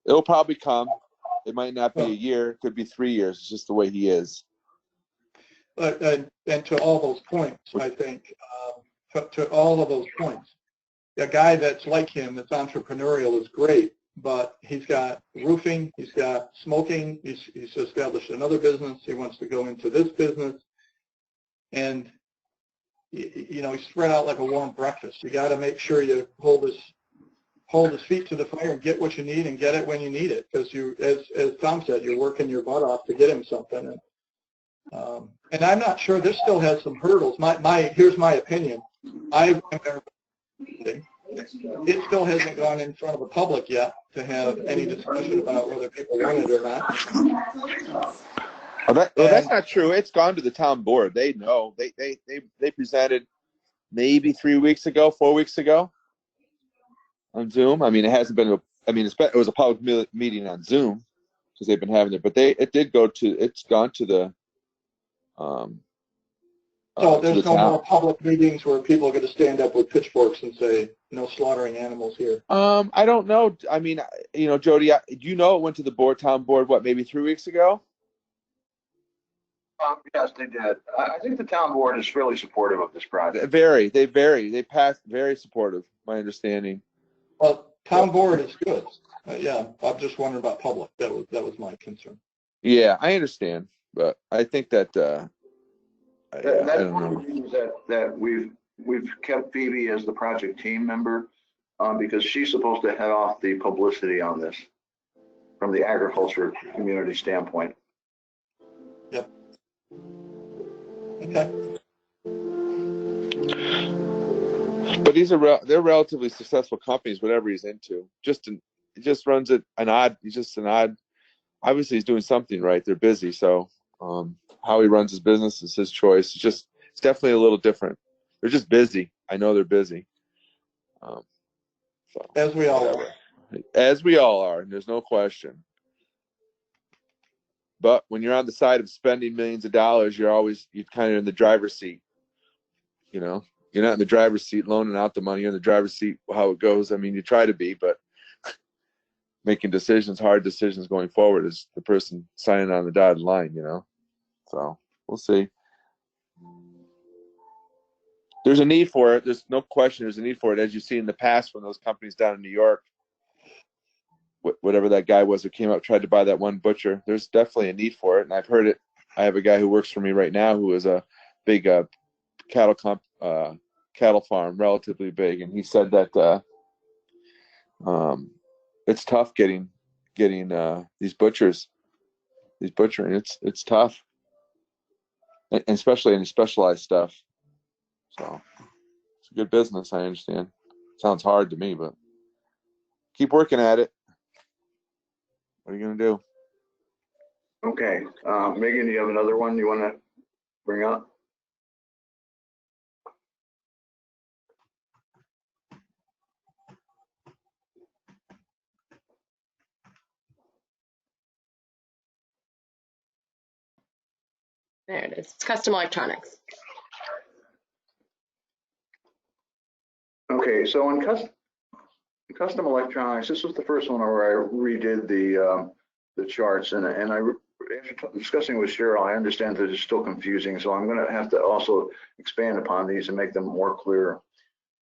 It'll probably come. It might not be a year. It could be 3 years. It's just the way he is. But and to all those points, I think, to all of those points, a guy that's like him, that's entrepreneurial, is great. But he's got roofing, he's got smoking, he's established another business. He wants to go into this business, and you know, he's spread out like a warm breakfast. You got to make sure you hold his feet to the fire and get what you need and get it when you need it, because as Tom said, you're working your butt off to get him something. And I'm not sure, this still has some hurdles. Here's my opinion. It still hasn't gone in front of the public yet to have any discussion about whether people want it or not. That's not true. It's gone to the town board. They know. They presented maybe 4 weeks ago on Zoom. I mean, it hasn't been. It was a public meeting on Zoom because they've been having it. But it's gone to the. So there's no more public meetings where people are going to stand up with pitchforks and say, "No slaughtering animals here." I don't know. I mean, Jody, do you know it went to the town board? What, maybe 3 weeks ago? Yes, they did. I think the town board is fairly supportive of this project. They passed, very supportive, my understanding. Well, town board is good. Yeah, I'm just wondering about public. That was my concern. Yeah, I understand, but I think that I don't one of know. the things that we've kept Phoebe as the project team member because she's supposed to head off the publicity on this from the agriculture community standpoint. Yep. Okay. But they're relatively successful companies, whatever he's into. He just runs it he's just an odd. Obviously, he's doing something right. They're busy, so how he runs his business is his choice. It's definitely a little different. They're just busy. I know they're busy. So, as we all are. As we all are, and there's no question. But when you're on the side of spending millions of dollars, you're kind of in the driver's seat. You know, you're not in the driver's seat loaning out the money. You're in the driver's seat how it goes. I mean, you try to be, but making decisions, hard decisions going forward is the person signing on the dotted line, you know. So we'll see. There's a need for it. There's no question there's a need for it. As you see in the past when those companies down in New York, whatever that guy was that came up, tried to buy that one butcher, there's definitely a need for it. And I've heard it. I have a guy who works for me right now who is a big cattle farm, relatively big. And he said that it's tough getting these butchering. It's tough, and especially in specialized stuff. So it's a good business. I understand. Sounds hard to me, but keep working at it. What are you gonna do? Okay, Megan, do you have another one you want to bring up? There it is. It's custom electronics. Okay, so in custom electronics, this was the first one where I redid the charts, and after discussing with Cheryl, I understand that it's still confusing, so I'm going to have to also expand upon these and make them more clear.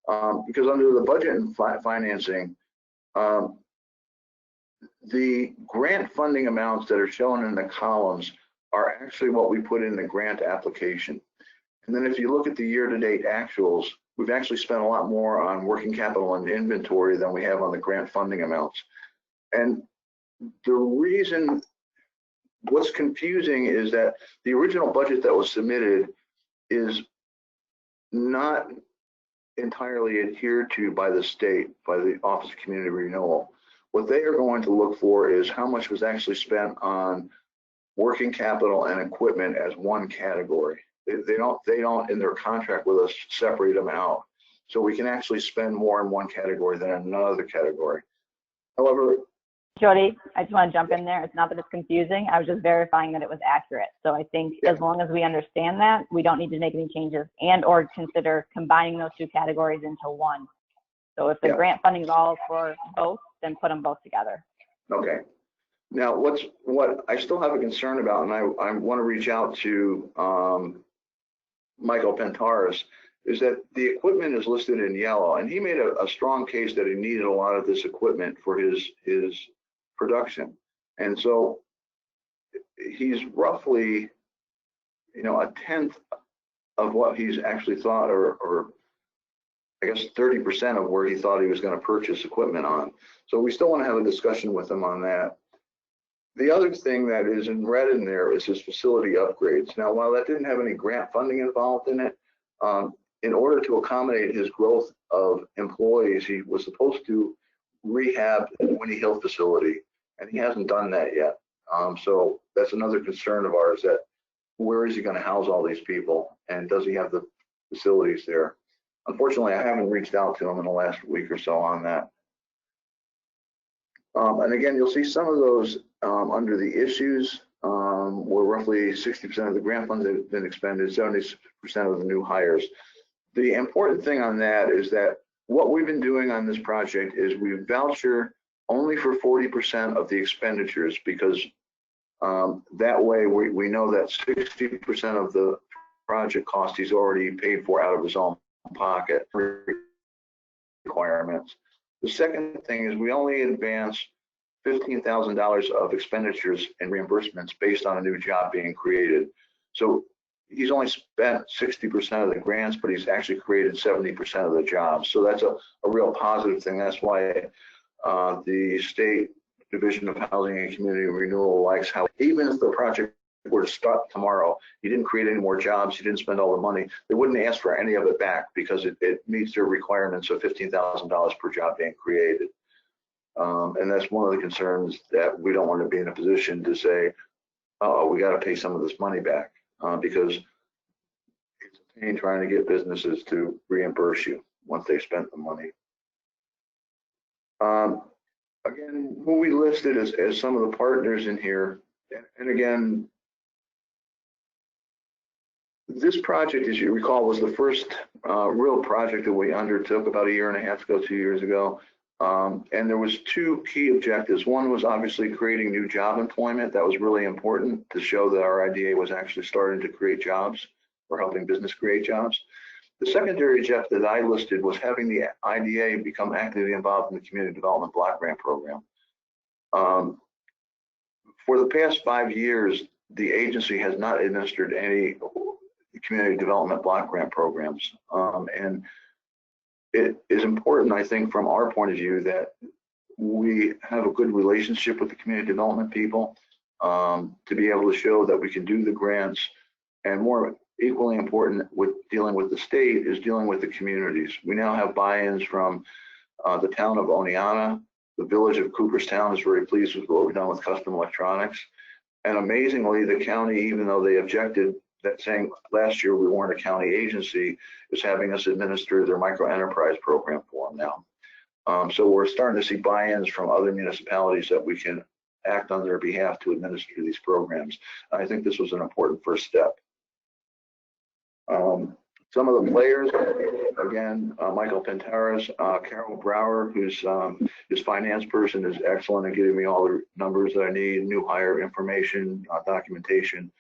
Because under the budget and financing, the grant funding amounts that are shown in the columns are actually what we put in the grant application. And then if you look at the year-to-date actuals, we've actually spent a lot more on working capital and inventory than we have on the grant funding amounts. And the reason, what's confusing is that the original budget that was submitted is not entirely adhered to by the state, by the Office of Community Renewal. What they are going to look for is how much was actually spent on working capital and equipment as one category. They don't in their contract with us separate them out. So we can actually spend more in one category than in another category. However, Jody, I just want to jump in there. It's not that it's confusing. I was just verifying that it was accurate. So I think as long as we understand that, we don't need to make any changes and or consider combining those two categories into one. So if the grant funding is all for both, then put them both together. Okay. Now, what I still have a concern about, and I want to reach out to Michael Pentaris, is that the equipment is listed in yellow, and he made a strong case that he needed a lot of this equipment for his production. And so he's roughly, a tenth of what he's actually thought, or I guess 30% of where he thought he was going to purchase equipment on. So we still want to have a discussion with him on that. The other thing that is in red in there is his facility upgrades. Now, while that didn't have any grant funding involved in it, in order to accommodate his growth of employees, he was supposed to rehab the Winnie Hill facility, and he hasn't done that yet. So that's another concern of ours, that where is he going to house all these people, and does he have the facilities there? Unfortunately, I haven't reached out to him in the last week or so on that. And again, you'll see some of those under the issues, where roughly 60% of the grant funds have been expended, 70% of the new hires. The important thing on that is that what we've been doing on this project is we voucher only for 40% of the expenditures, because that way we know that 60% of the project cost he's already paid for out of his own pocket requirements. The second thing is we only advance $15,000 of expenditures and reimbursements based on a new job being created. So he's only spent 60% of the grants, but he's actually created 70% of the jobs. So that's a real positive thing. That's why the State Division of Housing and Community Renewal likes how, even if the project were to start tomorrow, he didn't create any more jobs, he didn't spend all the money, they wouldn't ask for any of it back, because it meets their requirements of $15,000 per job being created. And that's one of the concerns, that we don't want to be in a position to say, oh, we got to pay some of this money back, because it's a pain trying to get businesses to reimburse you once they've spent the money. Again, who we listed as some of the partners in here And again, this project, as you recall, was the first real project that we undertook about a year and a half ago, 2 years ago. And there was two key objectives. One was obviously creating new job employment. That was really important to show that our IDA was actually starting to create jobs or helping business create jobs. The secondary objective that I listed was having the IDA become actively involved in the Community Development Block Grant Program. For the past 5 years, the agency has not administered any community development block grant programs. And it is important, I think, from our point of view, that we have a good relationship with the community development people to be able to show that we can do the grants. And more equally important with dealing with the state is dealing with the communities. We now have buy-ins from the town of Oneonta. The village of Cooperstown is very pleased with what we've done with custom electronics. And amazingly, the county, even though they objected, that saying last year we weren't a county agency, is having us administer their micro enterprise program for them now. So we're starting to see buy-ins from other municipalities that we can act on their behalf to administer these programs. I think this was an important first step. Some of the players, again, Michael Pintaras, Carol Brower, who's his finance person, is excellent at giving me all the numbers that I need, new hire information, documentation.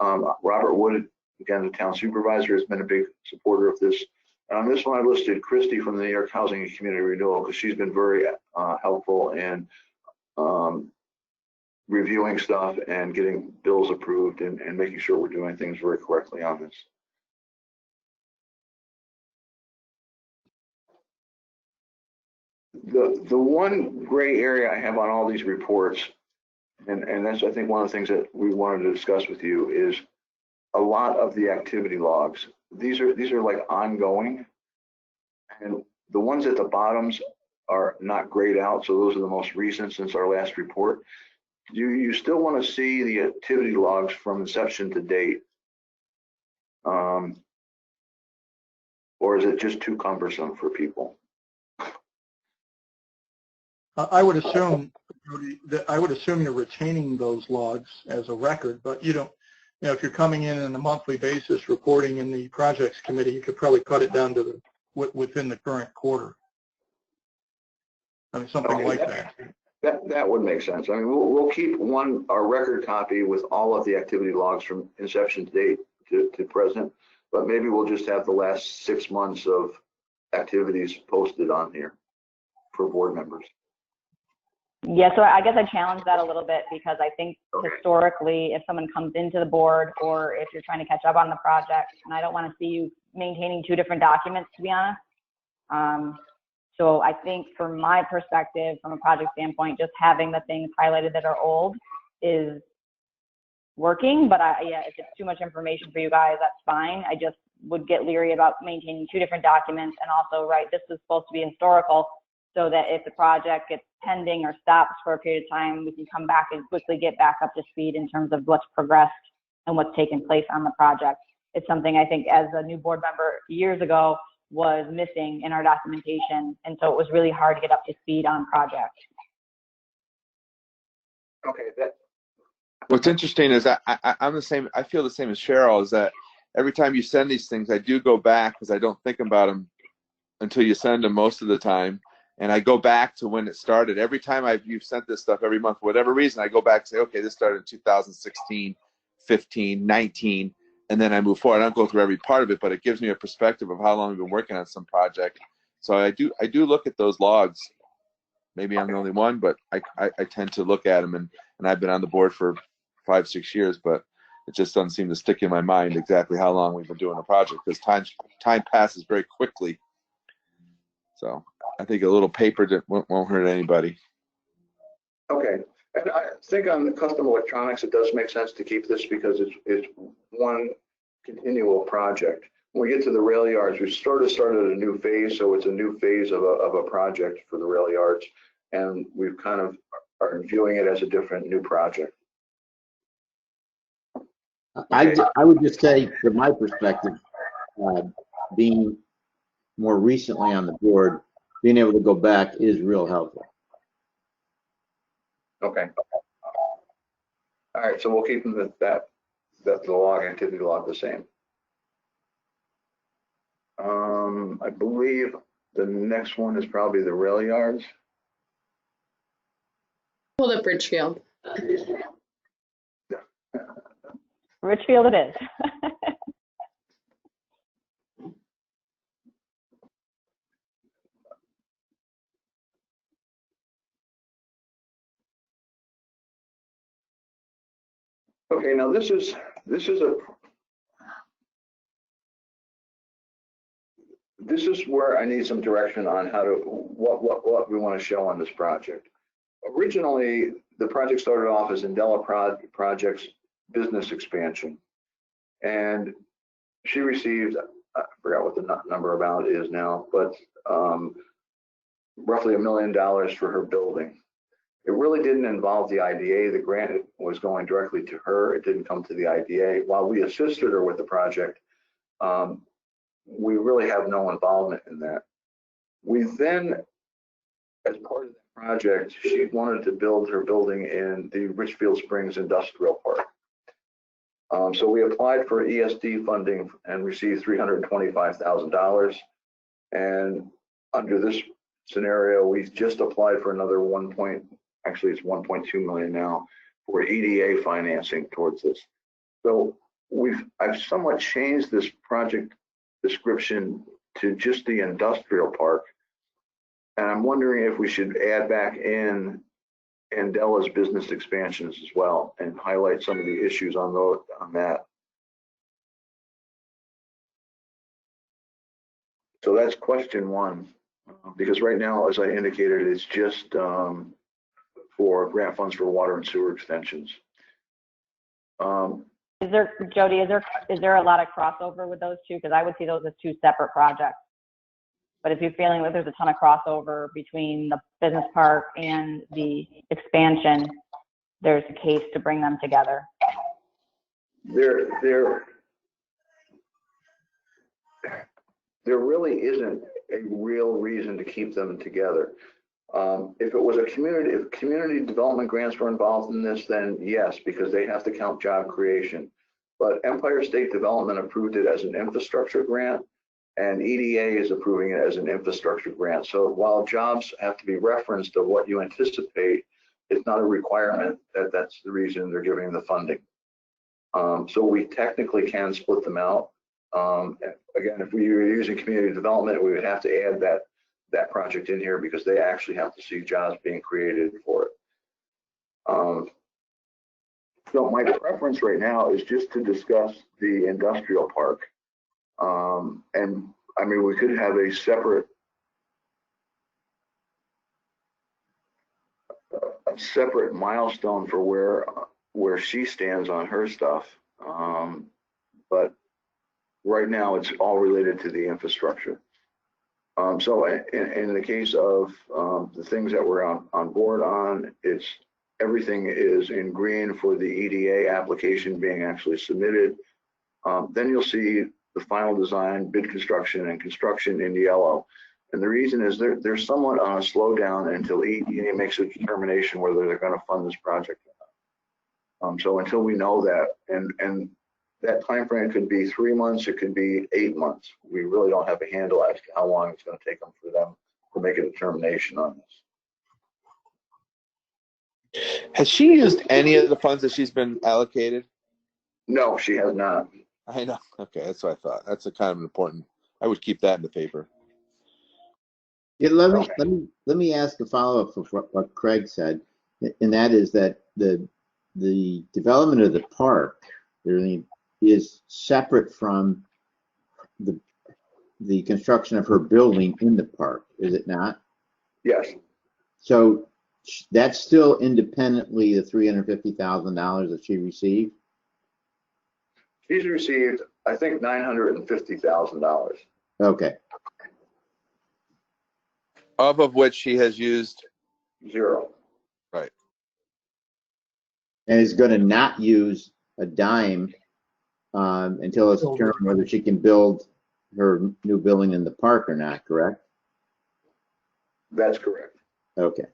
Robert Wood, again, the town supervisor, has been a big supporter of this. And on this one, I listed Christy from the New York Housing and Community Renewal because she's been very helpful in reviewing stuff and getting bills approved and making sure we're doing things very correctly on this. The one gray area I have on all these reports, and that's I think one of the things that we wanted to discuss with you, is a lot of the activity logs. These are like ongoing, and the ones at the bottoms are not grayed out, so those are the most recent since our last report. Do you still want to see the activity logs from inception to date? Or is it just too cumbersome for people? I would assume you're retaining those logs as a record, but you don't. You know, if you're coming in on a monthly basis reporting in the projects committee, you could probably cut it down to within the current quarter. I mean, something like that. That would make sense. I mean, we'll keep our record copy with all of the activity logs from inception to date to present, but maybe we'll just have the last 6 months of activities posted on here for board members. Yeah, so I guess I challenge that a little bit because I think historically, if someone comes into the board or if you're trying to catch up on the project, and I don't want to see you maintaining 2 different documents, to be honest. So I think from my perspective, from a project standpoint, just having the things highlighted that are old is working, but yeah, if it's too much information for you guys, that's fine. I just would get leery about maintaining 2 different documents, and also, right, this is supposed to be historical, so that if the project gets pending or stops for a period of time, we can come back and quickly get back up to speed in terms of what's progressed and what's taken place on the project. It's something I think as a new board member years ago was missing in our documentation, and so it was really hard to get up to speed on projects. Okay. What's interesting is that I'm the same. I feel the same as Cheryl. Is that every time you send these things, I do go back because I don't think about them until you send them most of the time. And I go back to when it started. Every time you've sent this stuff every month, for whatever reason, I go back and say, okay, this started in 2016, 15, 19, and then I move forward. I don't go through every part of it, but it gives me a perspective of how long we've been working on some project. So I do look at those logs. Maybe I'm the only one, but I tend to look at them, and I've been on the board for 5, 6 years, but it just doesn't seem to stick in my mind exactly how long we've been doing a project because time passes very quickly. So I think a little paper won't hurt anybody. Okay, and I think on the custom electronics, it does make sense to keep this because it's one continual project. When we get to the rail yards, we started a new phase, so it's a new phase of a project for the rail yards, and we've kind of are viewing it as a different new project. I would just say, from my perspective, being more recently on the board, being able to go back is real helpful. Okay. All right, so we'll keep them the log, activity log the same. I believe the next one is probably the rail yards. Hold up Bridgefield. Richfield it is. Okay, now this is where I need some direction on how to what we want to show on this project. Originally, the project started off as Indela Projects business expansion, and she received, I forgot what the number amount is now, but roughly $1 million for her building. It really didn't involve the IDA. The grant was going directly to her. It didn't come to the IDA. While we assisted her with the project, we really have no involvement in that. We then, as part of the project, she wanted to build her building in the Richfield Springs Industrial Park. So we applied for ESD funding and received $325,000. And under this scenario, we just applied for another actually it's 1.2 million now for EDA financing towards this. So I've somewhat changed this project description to just the industrial park. And I'm wondering if we should add back in Andela's business expansions as well and highlight some of the issues on that. So that's question one, because right now, as I indicated, it's just for grant funds for water and sewer extensions. Is there, Jody, is there a lot of crossover with those two? Because I would see those as two separate projects. But if you're feeling like there's a ton of crossover between the business park and the expansion, there's a case to bring them together. There really isn't a real reason to keep them together. If it was if community development grants were involved in this, then yes, because they have to count job creation. But Empire State Development approved it as an infrastructure grant, and EDA is approving it as an infrastructure grant. So while jobs have to be referenced of what you anticipate, it's not a requirement that that's the reason they're giving the funding. So we technically can split them out. Again, if we were using community development, we would have to add that project in here because they actually have to see jobs being created for it. So my preference right now is just to discuss the industrial park. And I mean, we could have a separate milestone for where she stands on her stuff. But right now it's all related to the infrastructure. So in the case of the things that we're on board on, everything is in green for the EDA application being actually submitted. Then you'll see the final design, bid construction, and construction in yellow. And the reason is they're somewhat on a slowdown until EDA makes a determination whether they're going to fund this project or not. So until we know that, and that time frame could be 3 months, it could be 8 months. We really don't have a handle as to how long it's going to take for them to make a determination on this. Has she used any of the funds that she's been allocated? No, she has not. I know. Okay, that's what I thought. That's a kind of important. I would keep that in the paper. Yeah, let me ask a follow-up for what Craig said, and that is that the development of the park really is separate from the construction of her building in the park, is it not? Yes. So that's still independently the $350,000 that she received? She's received, I think, $950,000. Okay. Of which she has used 0. Right. And is going to not use a dime until it's determined whether she can build her new building in the park or not, correct? That's correct. Okay.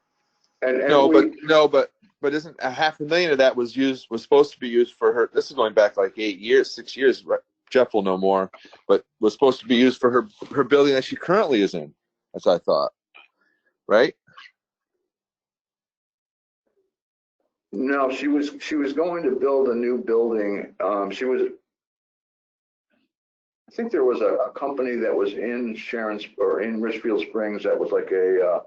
And no, but but isn't $500,000 of that was supposed to be used for her? This is going back like 8 years, 6 years. Right? Jeff will know more, but was supposed to be used for her building that she currently is in, as I thought, right? No, she was going to build a new building. I think there was a company that was in in Richfield Springs that was like a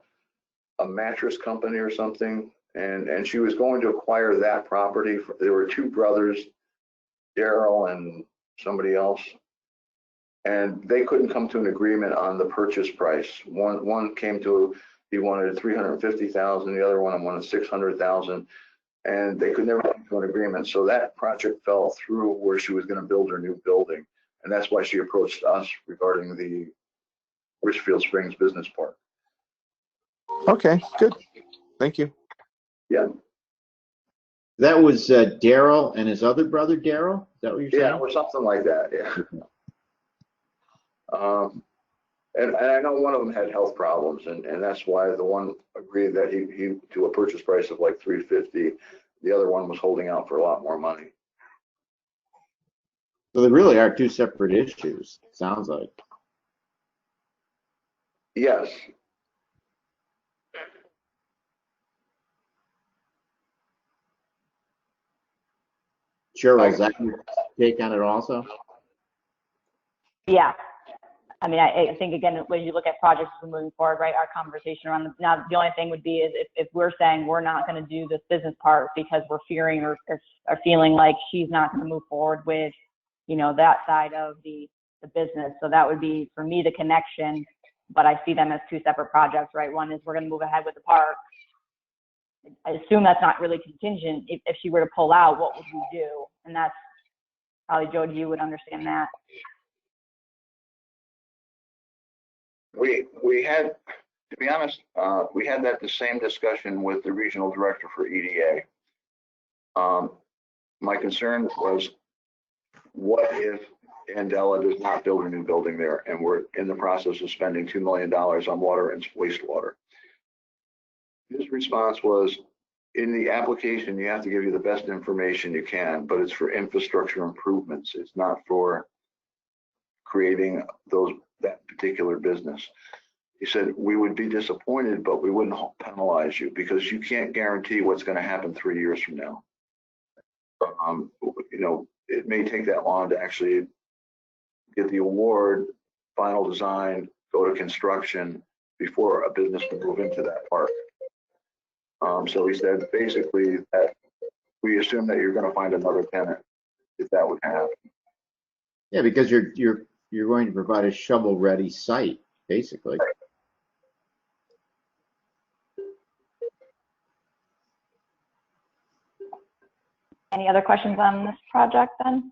mattress company or something, and she was going to acquire that property. There were two brothers, Daryl and somebody else, and they couldn't come to an agreement on the purchase price. One came to, he wanted 350,000, the other one wanted 600,000, and they could never come to an agreement. So that project fell through where she was going to build her new building, and that's why she approached us regarding the Richfield Springs Business Park. Okay, good. Thank you. Yeah. That was Daryl and his other brother, Daryl? Is that what you're saying? Yeah, or something like that, yeah. And I know one of them had health problems, and that's why the one agreed that he to a purchase price of like 350. The other one was holding out for a lot more money. So there really are two separate issues, sounds like. Yes. Cheryl, is that your take on it also? Yeah. I mean, I think, again, when you look at projects moving forward, right, our conversation around now, the only thing would be is if we're saying we're not going to do this business part because we're fearing or feeling like she's not going to move forward with, you know, that side of the business. So that would be, for me, the connection, but I see them as two separate projects, right? One is we're going to move ahead with the park. I assume that's not really contingent. If she were to pull out, what would we do? And that's probably, Jody, you would understand that. We had, to be honest, we had the same discussion with the regional director for EDA. My concern was, what if Andela does not build a new building there, and we're in the process of spending $2 million on water and wastewater? His response was, in the application, you have to give you the best information you can, but it's for infrastructure improvements. It's not for creating that particular business. He said, we would be disappointed, but we wouldn't penalize you because you can't guarantee what's going to happen 3 years from now. You know, it may take that long to actually get the award, final design, go to construction before a business can move into that park. So he said, basically, that we assume that you're going to find another tenant if that would happen. Yeah, because you're going to provide a shovel-ready site, basically. Any other questions on this project then?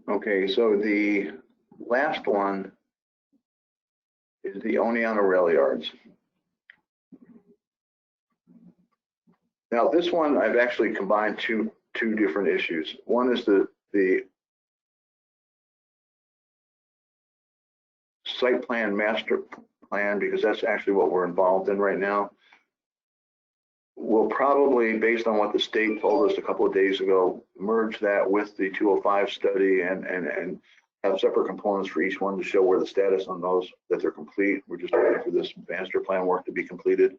Okay, so the last one is the Oneonta Rail Yards. Now, this one, I've actually combined two different issues. One is the site plan master plan, because that's actually what we're involved in right now. We'll probably, based on what the state told us a couple of days ago, merge that with the 205 study and have separate components for each one to show where the status on those, that they're complete. We're just waiting for this master plan work to be completed.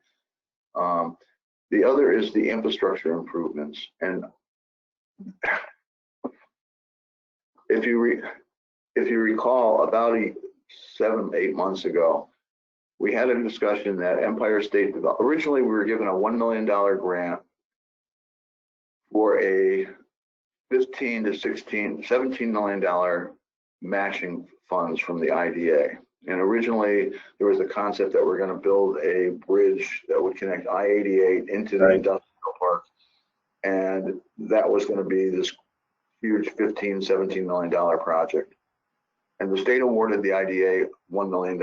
The other is the infrastructure improvements. And if you recall, about 7-8 months ago, we had a discussion that Empire State Development, originally we were given a $1 million grant for a $17 million matching funds from the IDA. And originally there was a concept that we're going to build a bridge that would connect I-88 into the industrial park. And that was going to be this huge $17 million project. And the state awarded the IDA $1 million.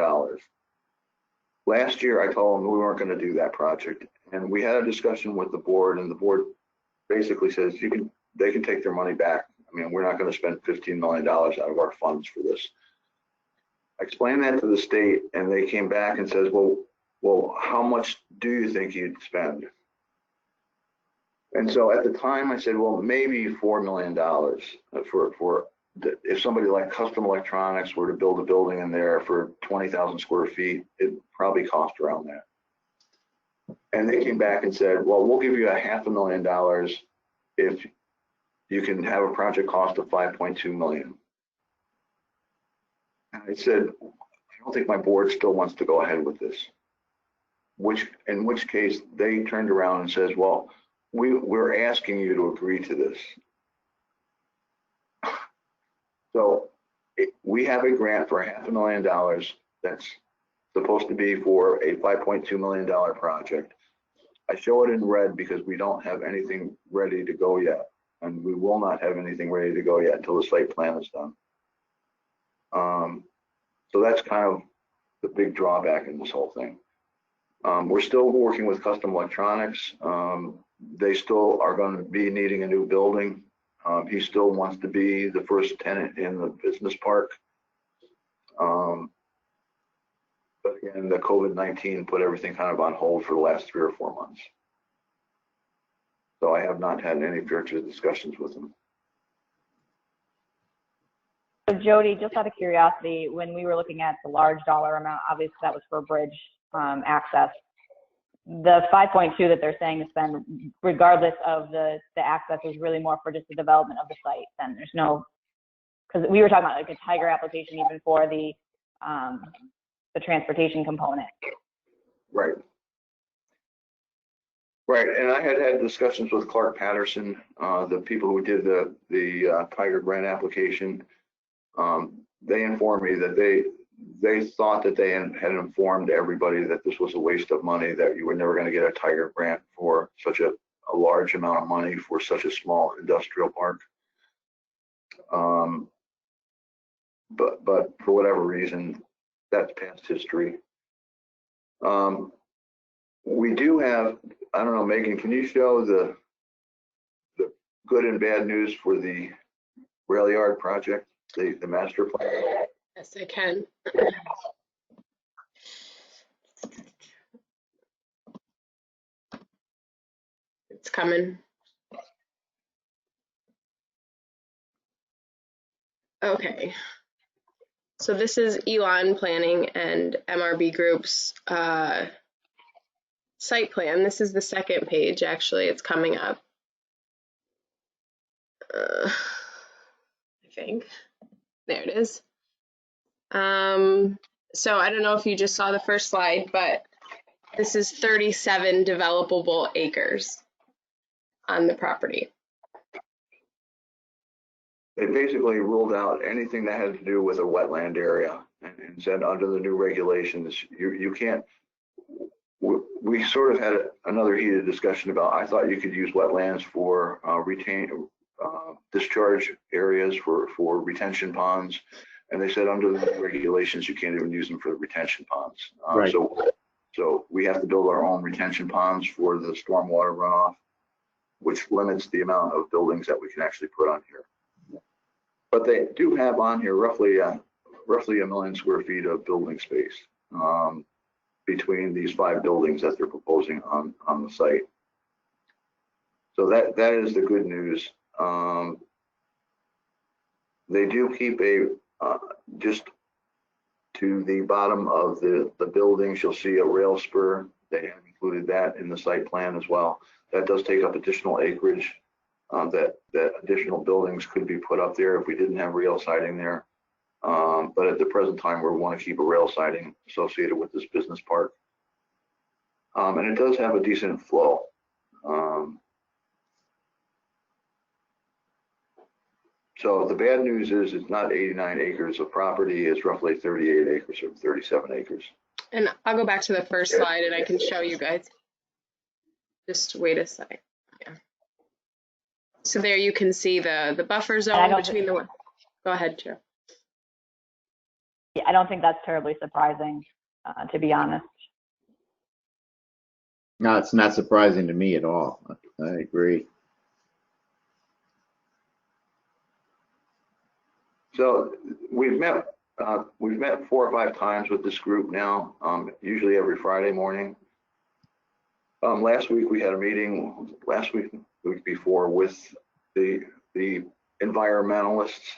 Last year, I told them we weren't going to do that project. And we had a discussion with the board, and the board basically says they can take their money back. I mean, we're not going to spend $15 million out of our funds for this. I explained that to the state, and they came back and says, well, how much do you think you'd spend? And so at the time I said, well, maybe $4 million for if somebody like Custom Electronics were to build a building in there for 20,000 square feet, it probably cost around that. And they came back and said, well, we'll give you $500,000 if you can have a project cost of $5.2 million. And I said, I don't think my board still wants to go ahead with this. In which case they turned around and says, well, we're asking you to agree to this. So we have a grant for $500,000 that's supposed to be for a $5.2 million project. I show it in red because we don't have anything ready to go yet. And we will not have anything ready to go yet until the site plan is done. So that's kind of the big drawback in this whole thing. We're still working with Custom Electronics. They still are going to be needing a new building. He still wants to be the first tenant in the business park. But again, the COVID-19 put everything kind of on hold for the last 3 or 4 months. So I have not had any future discussions with him. So Jody, just out of curiosity, when we were looking at the large dollar amount, obviously that was for bridge access. The 5.2 that they're saying to spend, regardless of the access, is really more for just the development of the site. Then there's no, because we were talking about like a Tiger application even for the transportation component. Right. Right, and I had discussions with Clark Patterson, the people who did the Tiger grant application. They informed me that they thought that they had informed everybody that this was a waste of money, that you were never going to get a Tiger grant for such a large amount of money for such a small industrial park. But for whatever reason, that's past history. We do have, I don't know, Megan, can you show the good and bad news for the rail yard project, the master plan? Yes, I can. It's coming. Okay. So this is Elon Planning and MRB Group's site plan. This is the second page, actually. It's coming up. I think. There it is. So I don't know if you just saw the first slide, but this is 37 developable acres on the property. They basically ruled out anything that had to do with a wetland area and said under the new regulations, you can't. We sort of had another heated discussion about, I thought you could use wetlands for discharge areas for retention ponds. And they said under the regulations, you can't even use them for retention ponds. Right. So we have to build our own retention ponds for the stormwater runoff, which limits the amount of buildings that we can actually put on here. But they do have on here roughly 1 million square feet of building space between these 5 buildings that they're proposing on the site. So that is the good news. They do keep just to the bottom of the buildings, you'll see a rail spur. They have included that in the site plan as well. That does take up additional acreage. That additional buildings could be put up there if we didn't have rail siding there. But at the present time, we want to keep a rail siding associated with this business park. And it does have a decent flow. So the bad news is it's not 89 acres of property, it's roughly 38 acres or 37 acres. And I'll go back to the first slide and I can show you guys. Just wait a second. Yeah. So there you can see the buffer zone between the, go ahead, Joe. Yeah, I don't think that's terribly surprising, to be honest. No, it's not surprising to me at all. I agree. So we've met 4 or 5 times with this group now, usually every Friday morning. Last week we had a meeting, the week before, with the environmentalists.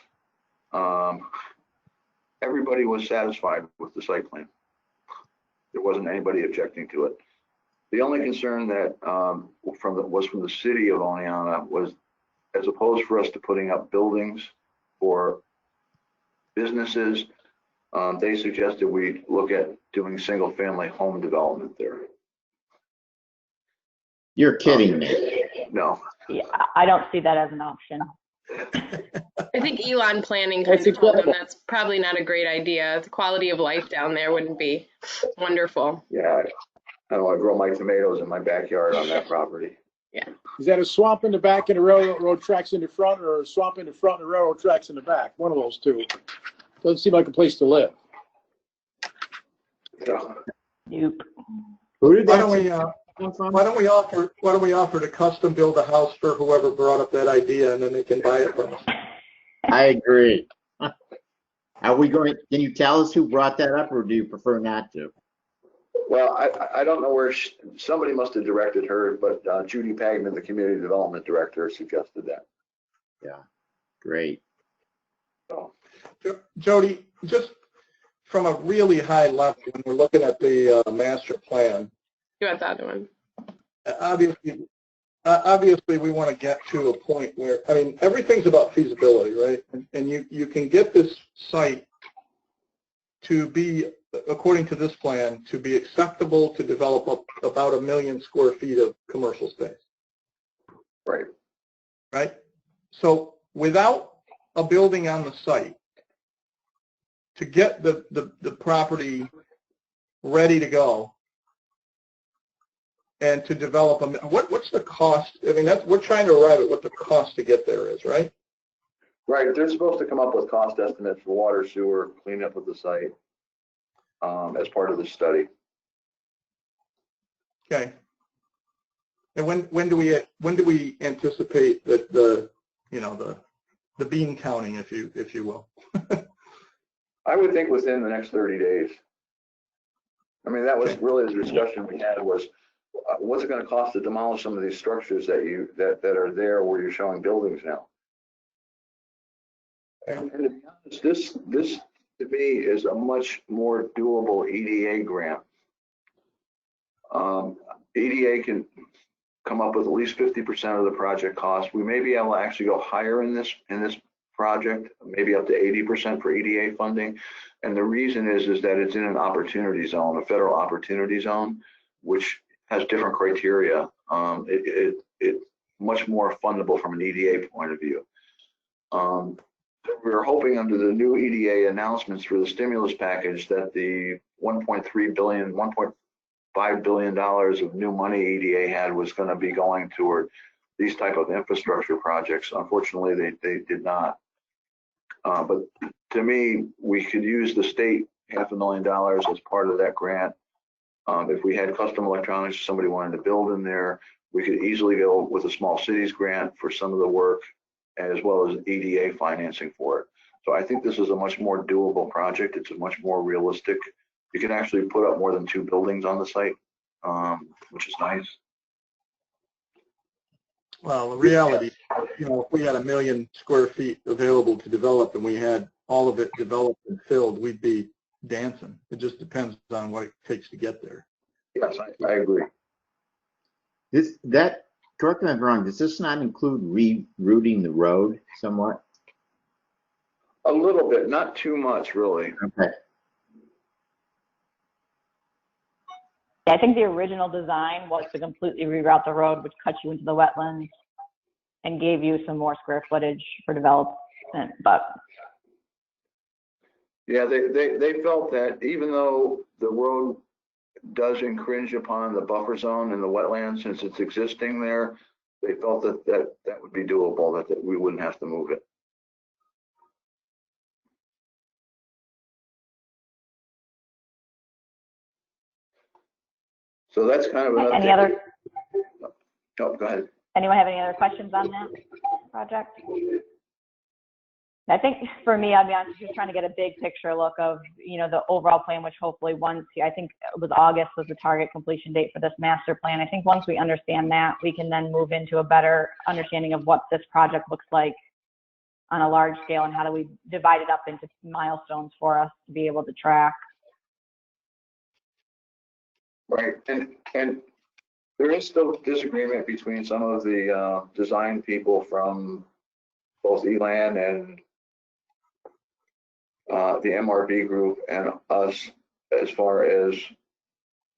Everybody was satisfied with the site plan. There wasn't anybody objecting to it. The only concern that was from the city of Oneonta was, as opposed for us to putting up buildings for businesses, they suggested we look at doing single-family home development there. You're kidding me. No. Yeah, I don't see that as an option. I think Elon Planning kind of told them that's probably not a great idea. The quality of life down there wouldn't be wonderful. Yeah, I don't want to grow my tomatoes in my backyard on that property. Yeah. Is that a swamp in the back and the railroad tracks in the front, or a swamp in the front and the railroad tracks in the back? One of those two. Doesn't seem like a place to live. So, Nope. Who did Why that don't we, come from? why don't we offer to custom build a house for whoever brought up that idea, and then they can buy it from us? I agree. Are we going, can you tell us who brought that up, or do you prefer not to? well, I don't know where somebody must have directed her, but Judy Pagman, the community development director, suggested that. Yeah, great. So, Jody, just from a really high level, when we're looking at the master plan, You want the other one? obviously we want to get to a point where, I mean, everything's about feasibility, right? And you can get this site to be, according to this plan, to be acceptable to develop up about 1 million square feet of commercial space. right. Right? So without a building on the site, to get the property ready to go and to develop what's the cost? I mean, we're trying to arrive at what the cost to get there is, right? Right, they're supposed to come up with cost estimates for water, sewer, cleanup of the site as part of the study. Okay. And when do we anticipate that the bean counting, if you will? I would think within the next 30 days. I mean, that was really the discussion we had was, what's it going to cost to demolish some of these structures that are there where you're showing buildings now? And to be honest, this to me is a much more doable EDA grant. EDA can come up with at least 50% of the project cost. We may be able to actually go higher in this project, maybe up to 80% for EDA funding. And the reason is that it's in an opportunity zone, a federal opportunity zone, which has different criteria. It's much more fundable from an EDA point of view. We're hoping under the new EDA announcements for the stimulus package that the $1.3 billion, $1.5 billion of new money EDA had was going to be going toward these type of infrastructure projects. Unfortunately, they did not. But to me, we could use the state $500,000 as part of that grant. If we had custom electronics, somebody wanted to build in there, we could easily go with a small cities grant for some of the work, as well as EDA financing for it. So I think this is a much more doable project. It's a much more realistic. You can actually put up more than 2 buildings on the site, which is nice. Well, the reality, if we had 1 million square feet available to develop and we had all of it developed and filled, we'd be dancing. It just depends on what it takes to get there. Yes, I agree. Correct me if I'm wrong, does this not include rerouting the road somewhat? A little bit, not too much, really. Okay. I think the original design was to completely reroute the road, which cut you into the wetlands and gave you some more square footage for development. But yeah, they felt that even though the road does infringe upon the buffer zone and the wetlands, since it's existing there, they felt that would be doable, that we wouldn't have to move it. So that's kind of an update. Any other, Oh, go ahead. anyone have any other questions on that project? I think for me, I'll be honest, just trying to get a big picture look of, you know, the overall plan, which hopefully once, I think it was August was the target completion date for this master plan. I think once we understand that, we can then move into a better understanding of what this project looks like on a large scale and how do we divide it up into milestones for us to be able to track. Right, and there is still disagreement between some of the design people from both ELAN and the MRB group and us, as far as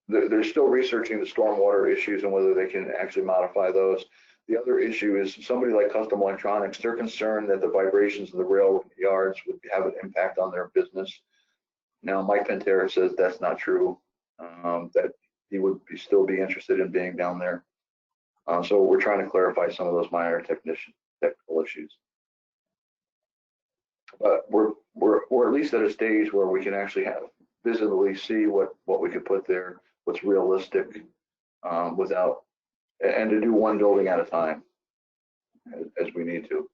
they're still researching the stormwater issues and whether they can actually modify those. The other issue is somebody like Custom Electronics, they're concerned that the vibrations of the rail yards would have an impact on their business. Now, Mike Pantera says that's not true, that he would still be interested in being down there. So we're trying to clarify some of those minor technical issues. But we're at least at a stage where we can actually visibly see what we could put there, what's realistic, without, and to do one building at a time as we need to.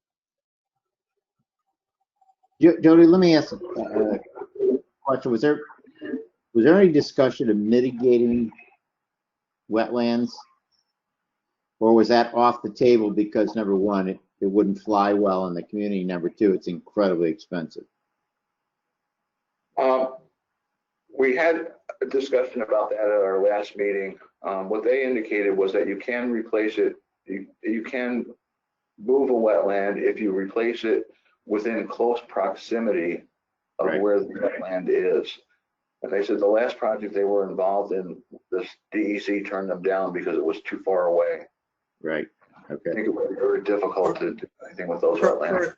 Jody, let me ask a question. Was there any discussion of mitigating wetlands, or was that off the table because number one, it wouldn't fly well in the community, number two, it's incredibly expensive? We had a discussion about that at our last meeting. What they indicated was that you can replace it, you can move a wetland if you replace it within close proximity of Right. where the wetland is. And they said the last project they were involved in, this DEC turned them down because it was too far away. Right. I Okay. think it would be very difficult to do anything with those wetlands.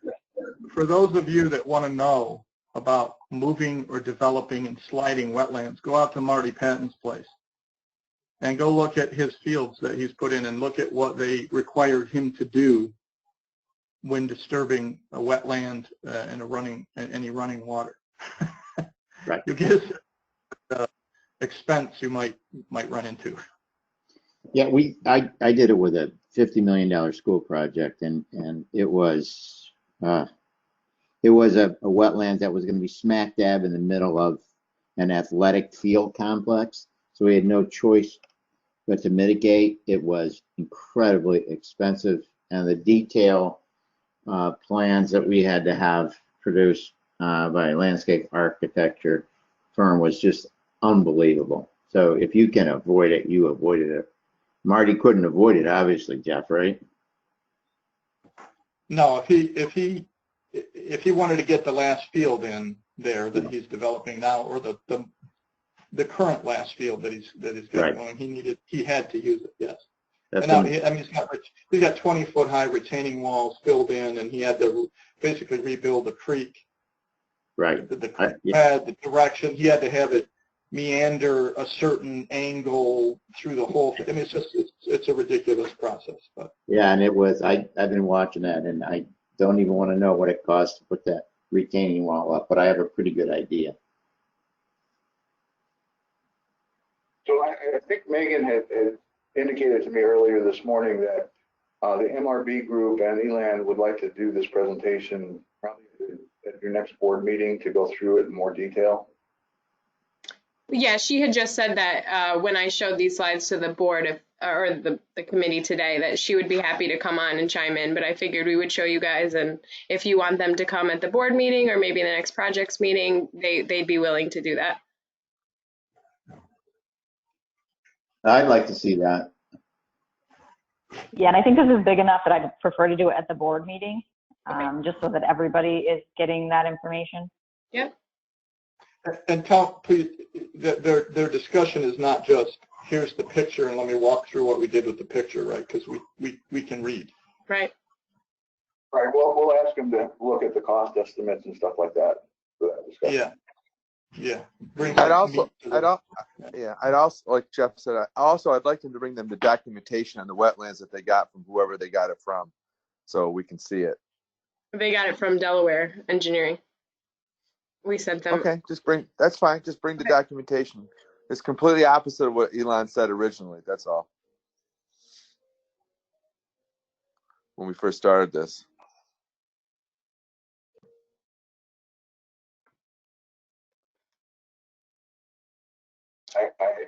For those of you that want to know about moving or developing and sliding wetlands, go out to Marty Patton's place and go look at his fields that he's put in and look at what they required him to do when disturbing a wetland and any running water. Right. You get the expense you might run into. Yeah, I did it with a $50 million school project, and it was a wetland that was going to be smack dab in the middle of an athletic field complex. So we had no choice but to mitigate. It was incredibly expensive, and the detail plans that we had to have produced by a landscape architecture firm was just unbelievable. So if you can avoid it, you avoided it. Marty couldn't avoid it, obviously, Jeff, right? No, if he wanted to get the last field in there that he's developing now, or the current last field that he's got Right. going, he had to use it. Yes. That's And now, he's got 20-foot high retaining walls filled in, and he had to basically rebuild the creek. right. The creek Yeah. had the direction. He had to have it meander a certain angle through the whole thing. I mean, it's a ridiculous process. But Yeah, and it was. I've been watching that, and I don't even want to know what it costs to put that retaining wall up, but I have a pretty good idea. So I think Megan had indicated to me earlier this morning that the MRB group and ELAN would like to do this presentation probably at your next board meeting to go through it in more detail. Yeah, she had just said that when I showed these slides to the board or the committee today, that she would be happy to come on and chime in, but I figured we would show you guys, and if you want them to come at the board meeting or maybe the next projects meeting, they'd be willing to do that. I'd like to see that. Yeah, and I think this is big enough that I'd prefer to do it at the board meeting, just so that everybody is getting that information. Yep. And tell, please, their discussion is not just, here's the picture and let me walk through what we did with the picture, right? Because we can read. Right. Right. Well, we'll ask them to look at the cost estimates and stuff like that for that discussion. Yeah. I'd also, like Jeff said, I'd like them to bring them the documentation on the wetlands that they got from whoever they got it from, so we can see it. They got it from Delaware Engineering. We sent them. Okay, that's fine. Just bring the documentation It's completely opposite of what Elon said originally. That's all. When we first started this.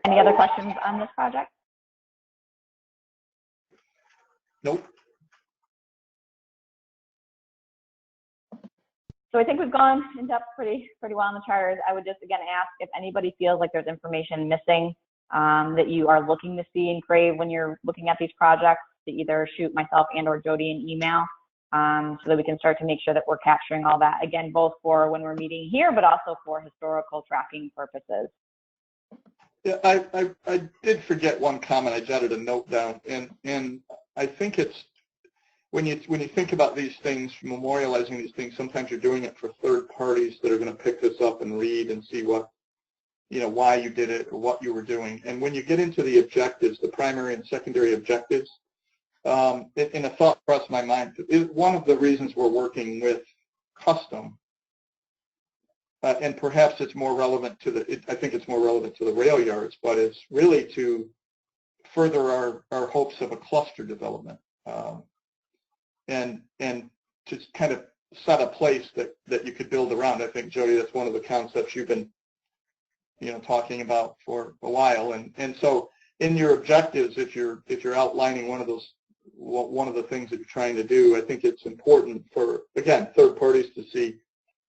Any other questions on this project? Nope. So I think we've gone in depth pretty well on the charters. I would just again ask if anybody feels like there's information missing that you are looking to see and crave when you're looking at these projects, to either shoot myself and or Jody an email so that we can start to make sure that we're capturing all that, again, both for when we're meeting here, but also for historical tracking purposes. Yeah, I did forget one comment. I jotted a note down, and I think it's when you think about these things, memorializing these things, sometimes you're doing it for third parties that are going to pick this up and read and see what, why you did it or what you were doing. And when you get into the objectives, the primary and secondary objectives, in a thought crossed my mind, one of the reasons we're working with custom, and perhaps it's more relevant to I think it's more relevant to the rail yards, but it's really to further our hopes of a cluster development, and to kind of set a place that you could build around. I think, Jody, that's one of the concepts you've been talking about for a while, and so in your objectives, if you're outlining one of the things that you're trying to do, I think it's important for, again, third parties to see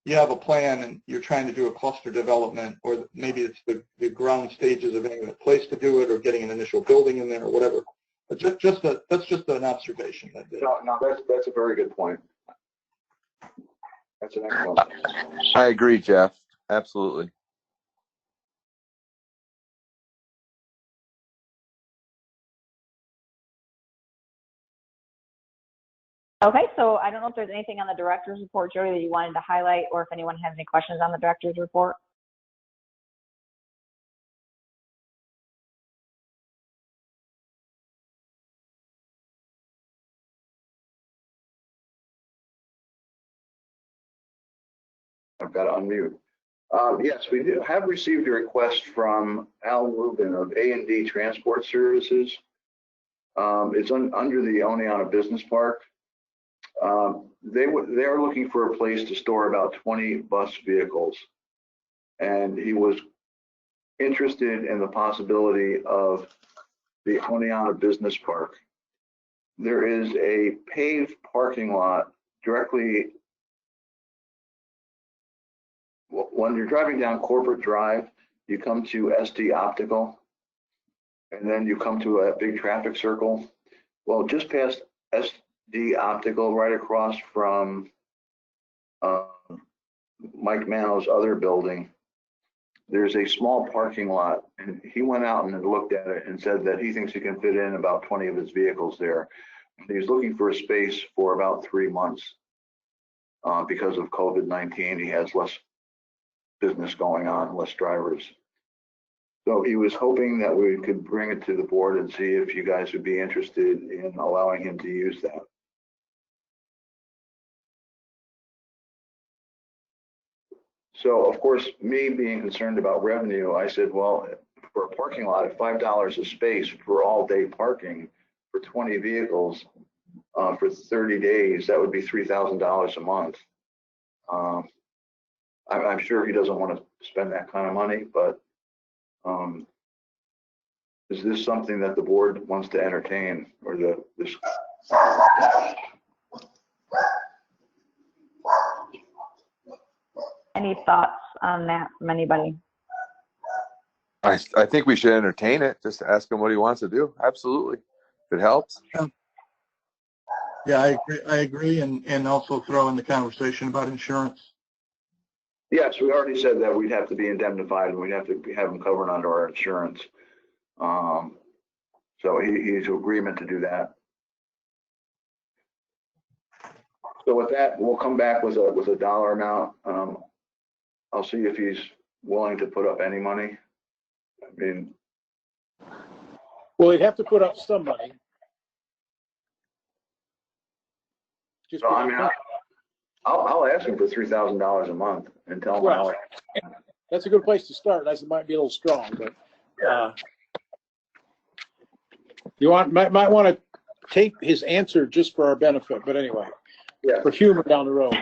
you have a plan and you're trying to do a cluster development, or maybe it's the ground stages of getting a place to do it or getting an initial building in there or whatever. But that's just an observation. No, that's a very good point. That's an excellent point. I agree, Jeff. Absolutely. Okay, so I don't know if there's anything on the director's report, Jody, that you wanted to highlight, or if anyone has any questions on the director's report. I've got to unmute. Yes, we have received a request from Al Rubin of A&D Transport Services. It's under the Oneonta Business Park. They are looking for a place to store about 20 bus vehicles, and he was interested in the possibility of the Oneonta Business Park. There is a paved parking lot directly when you're driving down Corporate Drive. You come to SD Optical, and then you come to a big traffic circle. Well, just past SD Optical, right across from Mike Mano's other building, there's a small parking lot, and he went out and looked at it and said that he thinks he can fit in about 20 of his vehicles there. He's looking for a space for about 3 months because of COVID-19. He has less business going on, less drivers. So he was hoping that we could bring it to the board and see if you guys would be interested in allowing him to use that. So, of course, me being concerned about revenue, I said, well, for a parking lot at $5 a space for all-day parking for 20 vehicles for 30 days, that would be $3,000 a month. I'm sure he doesn't want to spend that kind of money, but is this something that the board wants to entertain, or this? Any thoughts on that from anybody? I think we should entertain it. Just ask him what he wants to do. Absolutely, if it helps. Yeah, I agree, and also throw in the conversation about insurance. Yes, we already said that we'd have to be indemnified and we'd have to have them covered under our insurance. So he's in agreement to do that. So with that, we'll come back with a dollar amount. I'll see if he's willing to put up any money. I mean, Well, they'd have to put up some money. Just so, I mean, I'll ask him for $3,000 a month and tell him. Well, that's a good place to start. That might be a little strong, but You might want to tape his answer just for our benefit, but anyway, Yeah. for humor down the road.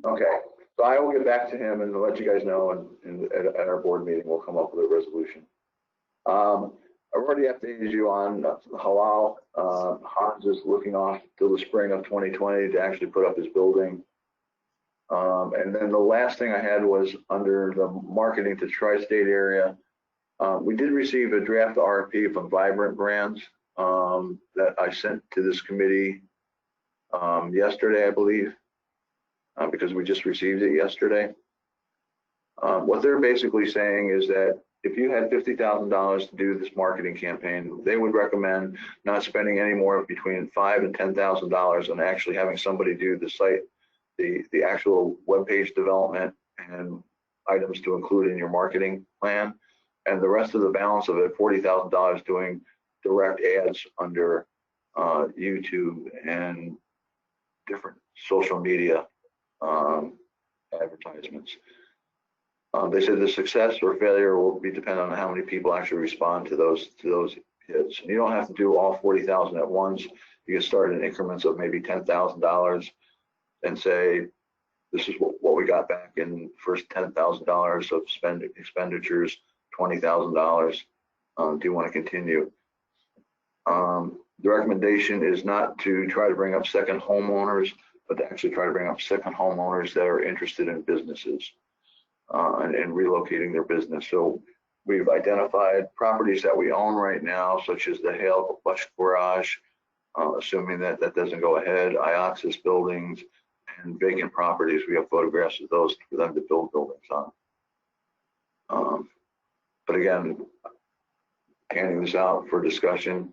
Okay, so I will get back to him and let you guys know, and at our board meeting, we'll come up with a resolution. I've already updated you on Halal. Hans is looking off till the spring of 2020 to actually put up his building. And then the last thing I had was under the marketing to tri-state area. We did receive a draft RFP from Vibrant Brands that I sent to this committee yesterday, I believe, because we just received it yesterday. What they're basically saying is that if you had $50,000 to do this marketing campaign, they would recommend not spending any more between $5,000 and $10,000 on actually having somebody do the site, the actual web page development and items to include in your marketing plan, and the rest of the balance of it, $40,000, doing direct ads under YouTube and different social media advertisements. They said the success or failure will be dependent on how many people actually respond to those hits. And you don't have to do all 40,000 at once. You can start in increments of maybe $10,000 and say, this is what we got back in first $10,000 of expenditures, $20,000. Do you want to continue? The recommendation is not to try to bring up second homeowners, but to actually try to bring up second homeowners that are interested in businesses and relocating their business. So we've identified properties that we own right now, such as the Hale Bush Garage, assuming that doesn't go ahead, Ioxis buildings, and vacant properties. We have photographs of those for them to build buildings on. But again, handing this out for discussion.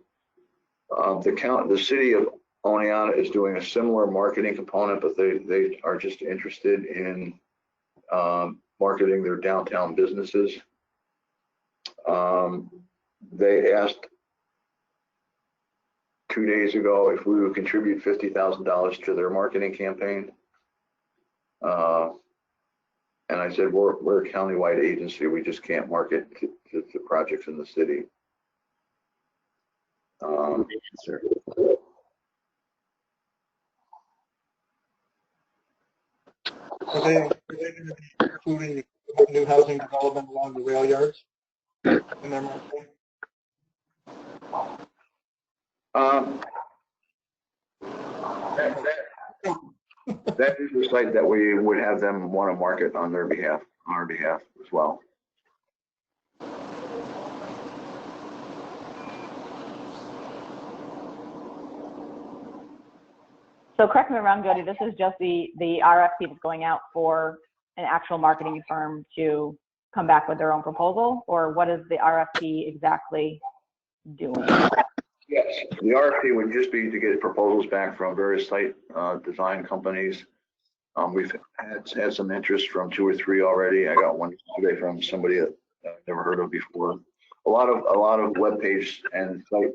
The city of Oneonta is doing a similar marketing component, but they are just interested in marketing their downtown businesses. They asked 2 days ago if we would contribute $50,000 to their marketing campaign. And I said, we're a countywide agency. We just can't market to projects in the city. Sure. Are they going to be including new housing development along the rail yards in their marketing? That is the site that we would have them want to market on their behalf, on our behalf as well. So correct me if I'm wrong, Jody, this is just the RFP that's going out for an actual marketing firm to come back with their own proposal, or what is the RFP exactly doing? Yes, the RFP would just be to get proposals back from various site design companies. We've had some interest from 2 or 3 already. I got one today from somebody that I've never heard of before. A lot of web page and site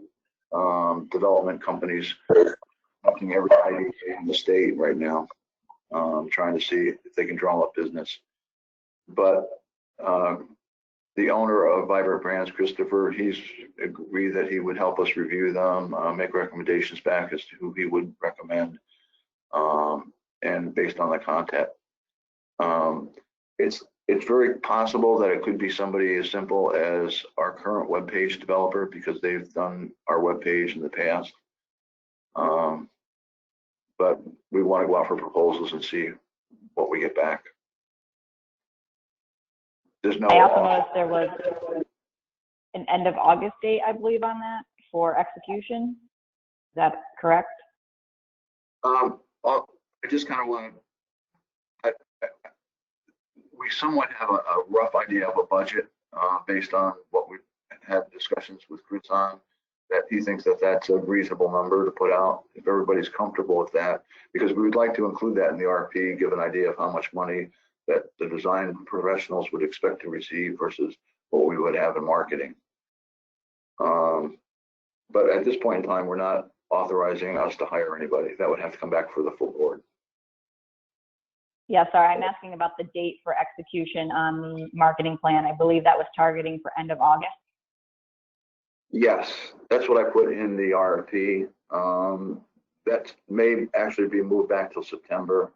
development companies talking every idea in the state right now, trying to see if they can draw up business. But the owner of Vibrant Brands, Christopher, he's agreed that he would help us review them, make recommendations back as to who he would recommend, and based on the content. It's very possible that it could be somebody as simple as our current web page developer, because they've done our web page in the past. But we want to go out for proposals and see what we get back. There's no. I also noticed there was an end of August date, I believe, on that for execution. Is that correct? I just kind of want to. We somewhat have a rough idea of a budget based on what we've had discussions with Chris on, that he thinks that that's a reasonable number to put out, if everybody's comfortable with that, because we would like to include that in the RFP, give an idea of how much money that the design professionals would expect to receive versus what we would have in marketing. But at this point in time, we're not authorizing us to hire anybody. That would have to come back for the full board. Yeah, sorry, I'm asking about the date for execution on the marketing plan. I believe that was targeting for end of August. Yes, that's what I put in the RFP. That may actually be moved back till September.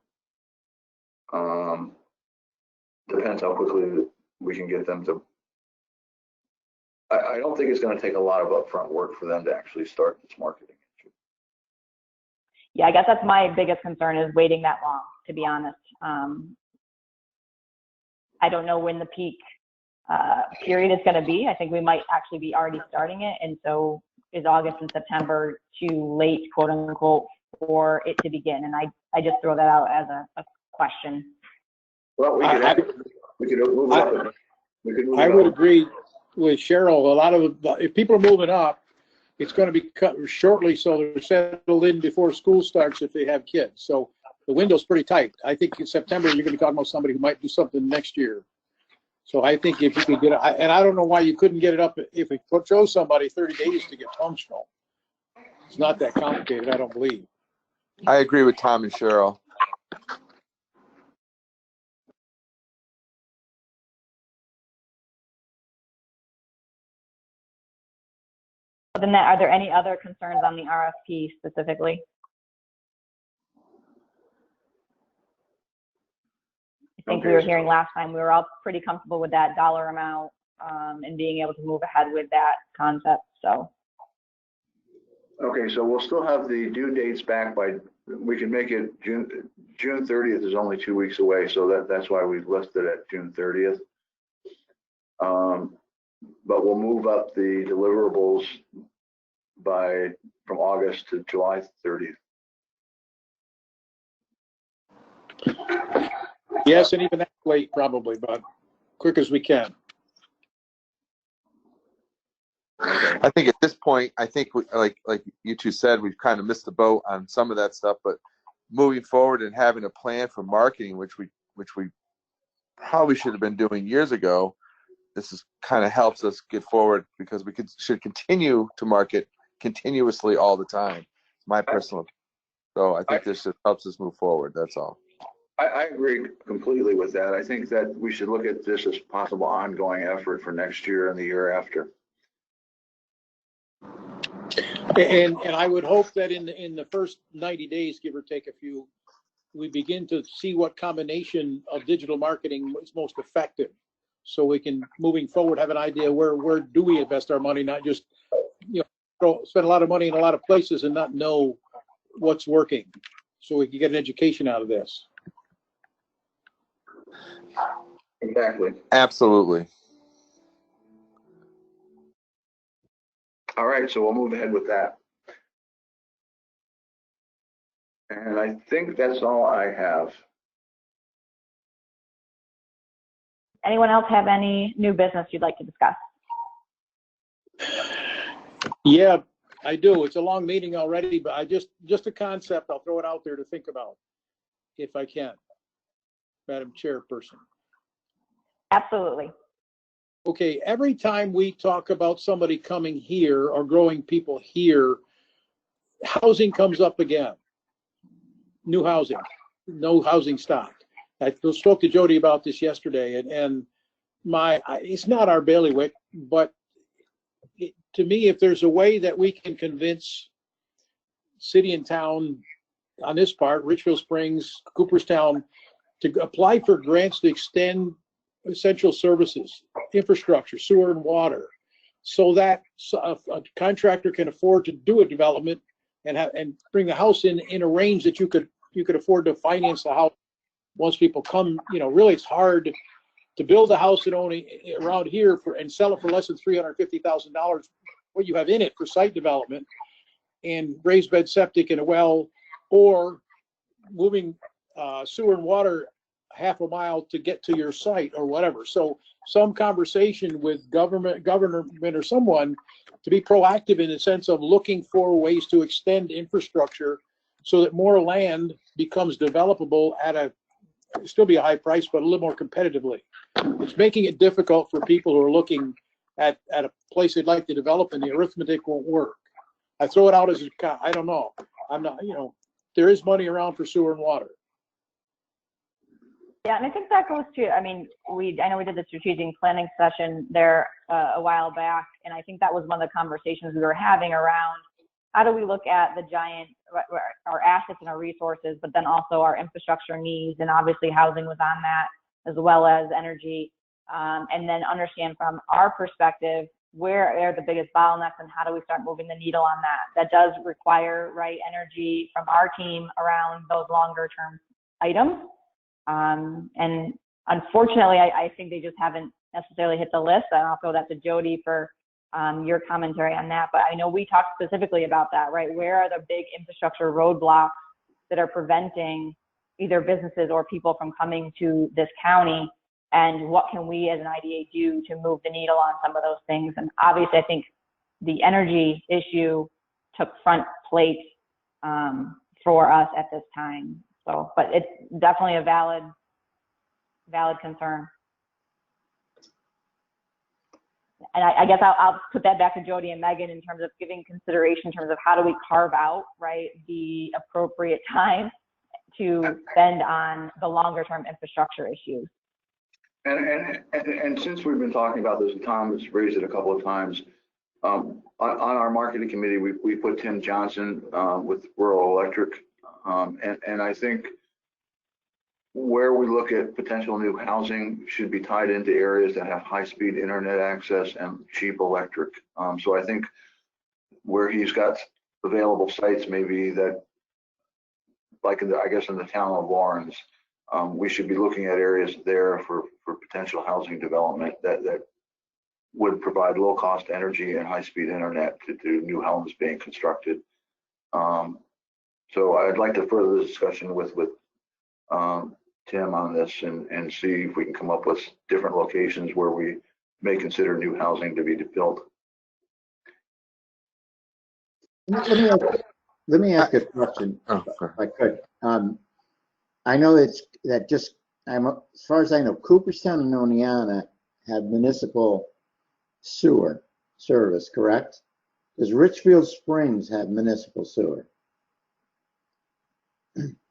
Depends how quickly we can get them to. I don't think it's going to take a lot of upfront work for them to actually start this marketing. Yeah, I guess that's my biggest concern is waiting that long, to be honest. I don't know when the peak period is going to be. I think we might actually be already starting it. And so is August and September too late, quote unquote, for it to begin? And I just throw that out as a question. Well, we could move it up. I would agree with Cheryl. A lot of, if people are moving up, it's going to be cut shortly so they're settled in before school starts if they have kids. So the window's pretty tight. I think in September you're going to be talking about somebody who might do something next year. So I think if you could get it, and I don't know why you couldn't get it up if we chose somebody 30 days to get functional. It's not that complicated, I don't believe. I agree with Tom and Cheryl. Other than that, are there any other concerns on the RFP specifically? I think we were hearing last time, we were all pretty comfortable with that dollar amount and being able to move ahead with that concept, so. Okay, so we'll still have the due dates back by, we can make it June 30th is only 2 weeks away, so that's why we listed at June 30th. But we'll move up the deliverables from August to July 30th. Yes, and even that late probably, but quick as we can. I think at this point, I think like you two said, we've kind of missed the boat on some of that stuff, but moving forward and having a plan for marketing, which we probably should have been doing years ago, this is kind of helps us get forward because we should continue to market continuously all the time. My personal, so I think this just helps us move forward. That's all. I agree completely with that. I think that we should look at this as possible ongoing effort for next year and the year after. And I would hope that in the first 90 days, give or take a few, we begin to see what combination of digital marketing is most effective. So we can, moving forward, have an idea where do we invest our money, not just, spend a lot of money in a lot of places and not know what's working. So we can get an education out of this. Exactly. Absolutely. All right, so we'll move ahead with that. And I think that's all I have. Anyone else have any new business you'd like to discuss? Yeah, I do. It's a long meeting already, but I just a concept. I'll throw it out there to think about, if I can, Madam Chairperson. Absolutely. Okay, every time we talk about somebody coming here or growing people here, housing comes up again. New housing, no housing stock. I spoke to Jody about this yesterday, and it's not our bailiwick, but to me, if there's a way that we can convince city and town on this part, Richfield Springs, Cooperstown, to apply for grants to extend essential services, infrastructure, sewer and water, so that a contractor can afford to do a development and bring the house in a range that you could afford to finance the house once people come. Really, it's hard to build a house and only around here and sell it for less than $350,000. What you have in it for site development and raised bed septic and a well, or moving sewer and water half a mile to get to your site or whatever. So some conversation with government or someone to be proactive in the sense of looking for ways to extend infrastructure so that more land becomes developable at still be a high price, but a little more competitively. It's making it difficult for people who are looking at a place they'd like to develop, and the arithmetic won't work. I throw it out as I don't know. I'm not, there is money around for sewer and water. Yeah, and I think that goes to, I mean, I know we did the strategic planning session there a while back, and I think that was one of the conversations we were having around how do we look at the giant, our assets and our resources, but then also our infrastructure needs, and obviously housing was on that, as well as energy, and then understand from our perspective, where are the biggest bottlenecks and how do we start moving the needle on that? That does require, right, energy from our team around those longer term items. And unfortunately, I think they just haven't necessarily hit the list. And I'll throw that to Jody for your commentary on that. But I know we talked specifically about that, right? Where are the big infrastructure roadblocks that are preventing either businesses or people from coming to this county? And what can we as an IDA do to move the needle on some of those things? And obviously, I think the energy issue took front plate for us at this time. So, but it's definitely a valid concern. And I guess I'll put that back to Jody and Megan in terms of giving consideration in terms of how do we carve out, right, the appropriate time to spend on the longer term infrastructure issues. And since we've been talking about this, and Tom has raised it a couple of times, on our marketing committee, we put Tim Johnson with Rural Electric, and I think where we look at potential new housing should be tied into areas that have high-speed internet access and cheap electric. So I think where he's got available sites, maybe that, like I guess in the town of Lawrence, we should be looking at areas there for potential housing development that would provide low-cost energy and high-speed internet to new homes being constructed. So I'd like to further the discussion with Tim on this and see if we can come up with different locations where we may consider new housing to be built. Let me ask a question, if I could. I know that just, as far as I know, Cooperstown and Oneonta have municipal sewer service, correct? Does Richfield Springs have municipal sewer?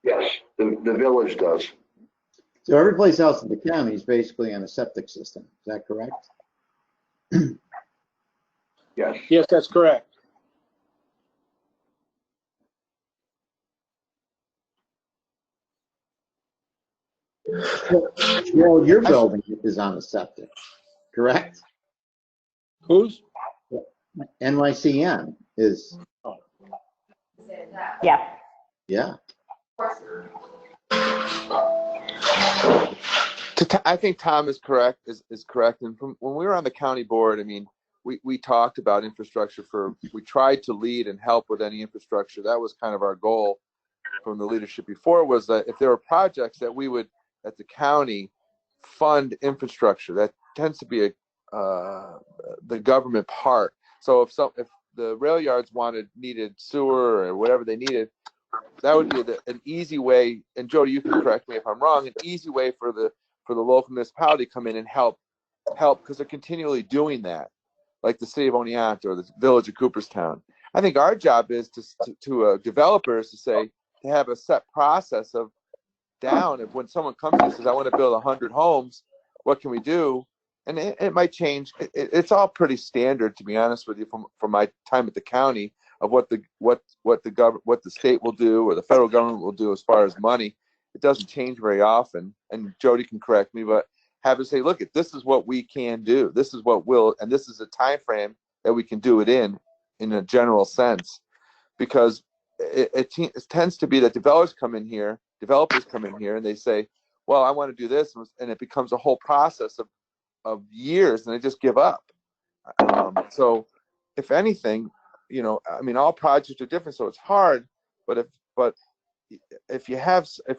Yes, the village does. So every place else in the county is basically on a septic system. Is that correct? Yes. Yes, that's correct. Well, your building is on a septic, correct? Whose? NYCM is. Yes. Yeah. I think Tom is correct. Is correct. And from when we were on the county board, I mean, we talked about infrastructure we tried to lead and help with any infrastructure. That was kind of our goal from the leadership before, was that if there were projects that we would, at the county, fund infrastructure. That tends to be the government part. So if the rail yards needed sewer or whatever they needed, that would be an easy way. And Jody, you can correct me if I'm wrong. An easy way for the local municipality to come in and help because they're continually doing that, like the city of Oneonta or the village of Cooperstown. I think our job is to developers to have a set process of down. If when someone comes to us and says, I want to build 100 homes, what can we do? And it might change. It's all pretty standard, to be honest with you, from my time at the county, of what the state will do or the federal government will do as far as money. It doesn't change very often. And Jody can correct me, but have to say, look, this is what we can do. This is what and this is a time frame that we can do it in a general sense, because it tends to be that developers come in here and they say, well, I want to do this, and it becomes a whole process of years, and they just give up. So if anything, I mean, all projects are different, so it's hard, but if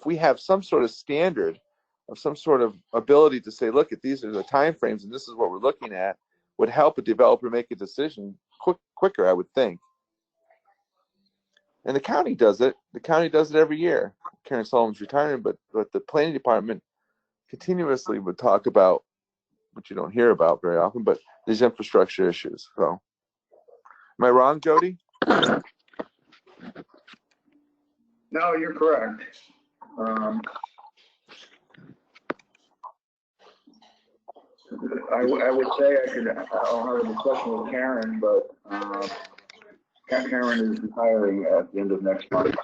we have some sort of standard of some sort of ability to say, look, these are the time frames and this is what we're looking at, would help a developer make a decision quicker, I would think. And the county does it. The county does it every year. Karen Sullivan's retiring, but the planning department continuously would talk about, which you don't hear about very often, but these infrastructure issues. So, am I wrong, Jody? No, you're correct. I would say I'll have a discussion with Karen, but Karen is retiring at the end of next month.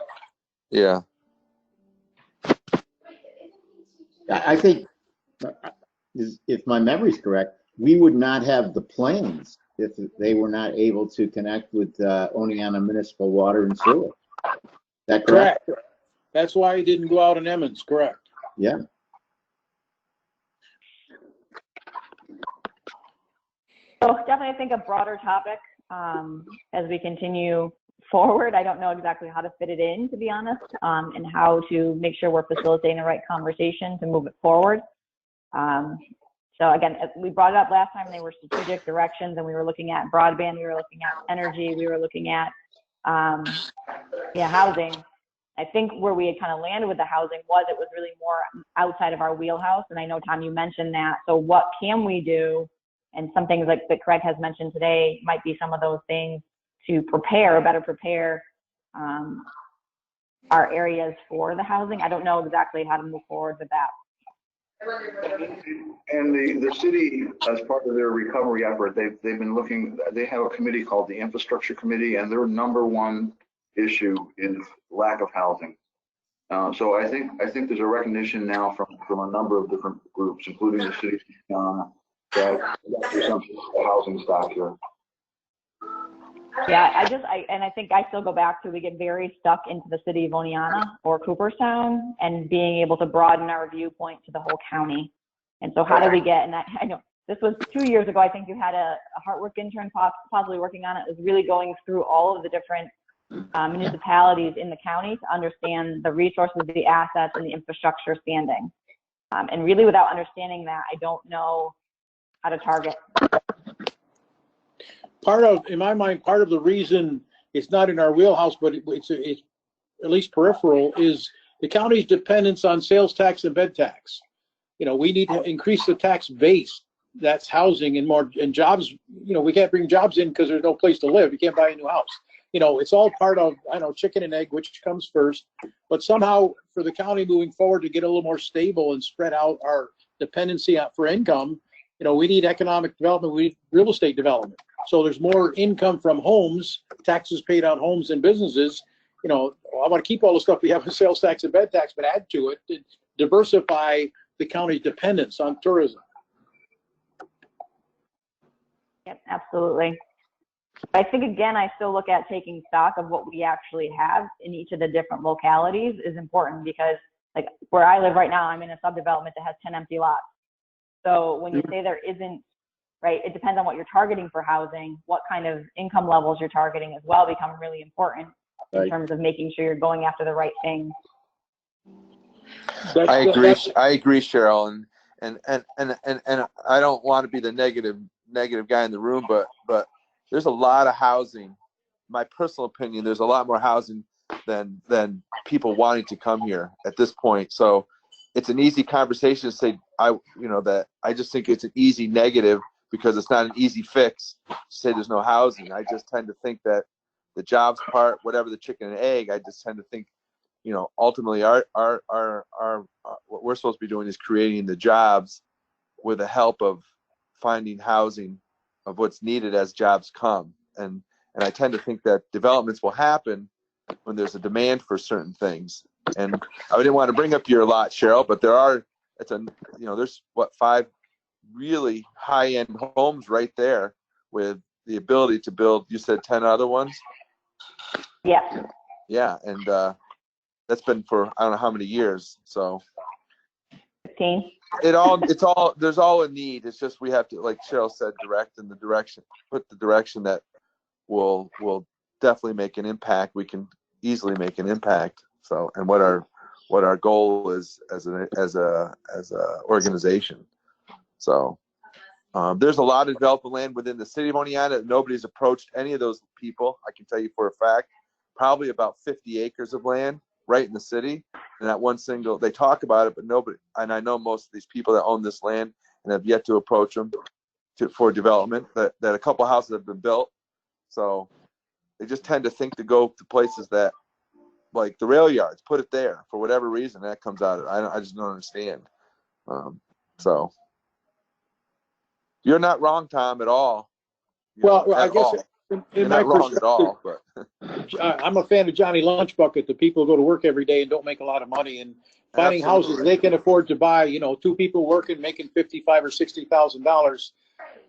Yeah. I think, if my memory's correct, we would not have the plans if they were not able to connect with Oneonta Municipal Water and Sewer. Is that correct? Correct. That's why it didn't go out in Emmons, correct? Yeah. So definitely, I think a broader topic as we continue forward. I don't know exactly how to fit it in, to be honest, and how to make sure we're facilitating the right conversation to move it forward. So again, we brought it up last time. They were strategic directions, and we were looking at broadband, we were looking at energy, we were looking at housing. I think where we had kind of landed with the housing it was really more outside of our wheelhouse. And I know, Tom, you mentioned that. So what can we do? And some things like that Craig has mentioned today might be some of those things to better prepare our areas for the housing. I don't know exactly how to move forward with that. And the city, as part of their recovery effort, they've been looking, they have a committee called the Infrastructure Committee, and their number one issue is lack of housing. So I think there's a recognition now from a number of different groups, including the city, that there's some housing stock here. Yeah, I think I still go back to, we get very stuck into the city of Oneonta or Cooperstown, and being able to broaden our viewpoint to the whole county. And so how do we get, and I know this was 2 years ago, I think you had a hard work intern possibly working on it. It was really going through all of the different municipalities in the county to understand the resources, the assets, and the infrastructure standing. And really, without understanding that, I don't know how to target. In my mind, part of the reason it's not in our wheelhouse, but it's at least peripheral, is the county's dependence on sales tax and bed tax. We need to increase the tax base. That's housing and jobs. We can't bring jobs in because there's no place to live. You can't buy a new house. It's all part of, chicken and egg, which comes first. But somehow for the county moving forward to get a little more stable and spread out our dependency for income, we need economic development, we need real estate development. So there's more income from homes, taxes paid on homes and businesses. I want to keep all the stuff we have in sales tax and bed tax, but add to it to diversify the county's dependence on tourism. Yep, absolutely. I think, again, I still look at taking stock of what we actually have in each of the different localities is important, because like where I live right now, I'm in a subdevelopment that has 10 empty lots. So when you say there isn't, right, it depends on what you're targeting for housing, what kind of income levels you're targeting as well become really important in terms of making sure you're going after the right things. I agree, Cheryl, and I don't want to be the negative guy in the room, but there's a lot of housing. My personal opinion, there's a lot more housing than people wanting to come here at this point. So it's an easy conversation to say that I just think it's an easy negative, because it's not an easy fix to say there's no housing. I just tend to think that the jobs part, whatever the chicken and egg, I just tend to think, ultimately our what we're supposed to be doing is creating the jobs with the help of finding housing of what's needed as jobs come. And I tend to think that developments will happen when there's a demand for certain things. And I didn't want to bring up your lot, Cheryl, but there's 5 really high-end homes right there with the ability to build, you said 10 other ones? Yeah. Yeah, and that's been for I don't know how many years. So 15. There's all a need. It's just we have to, like Cheryl said, put the direction that will definitely make an impact. We can easily make an impact. So, and what our goal is as a organization. So there's a lot of developable land within the city of Oneonta. Nobody's approached any of those people. I can tell you for a fact, probably about 50 acres of land right in the city. And that one single, they talk about it, but nobody, and I know most of these people that own this land and have yet to approach them for development, that a couple of houses have been built. So they just tend to think to go to places that, like the rail yards, put it there for whatever reason that comes out of it. I just don't understand. So. You're not wrong, Tom, at all. Well, I guess You're in my not wrong at perspective, all, but I'm a fan of Johnny Lunchbucket. The people who go to work every day and don't make a lot of money, and finding houses Absolutely. they can afford to buy. You know, two people working making $55,000 or $60,000.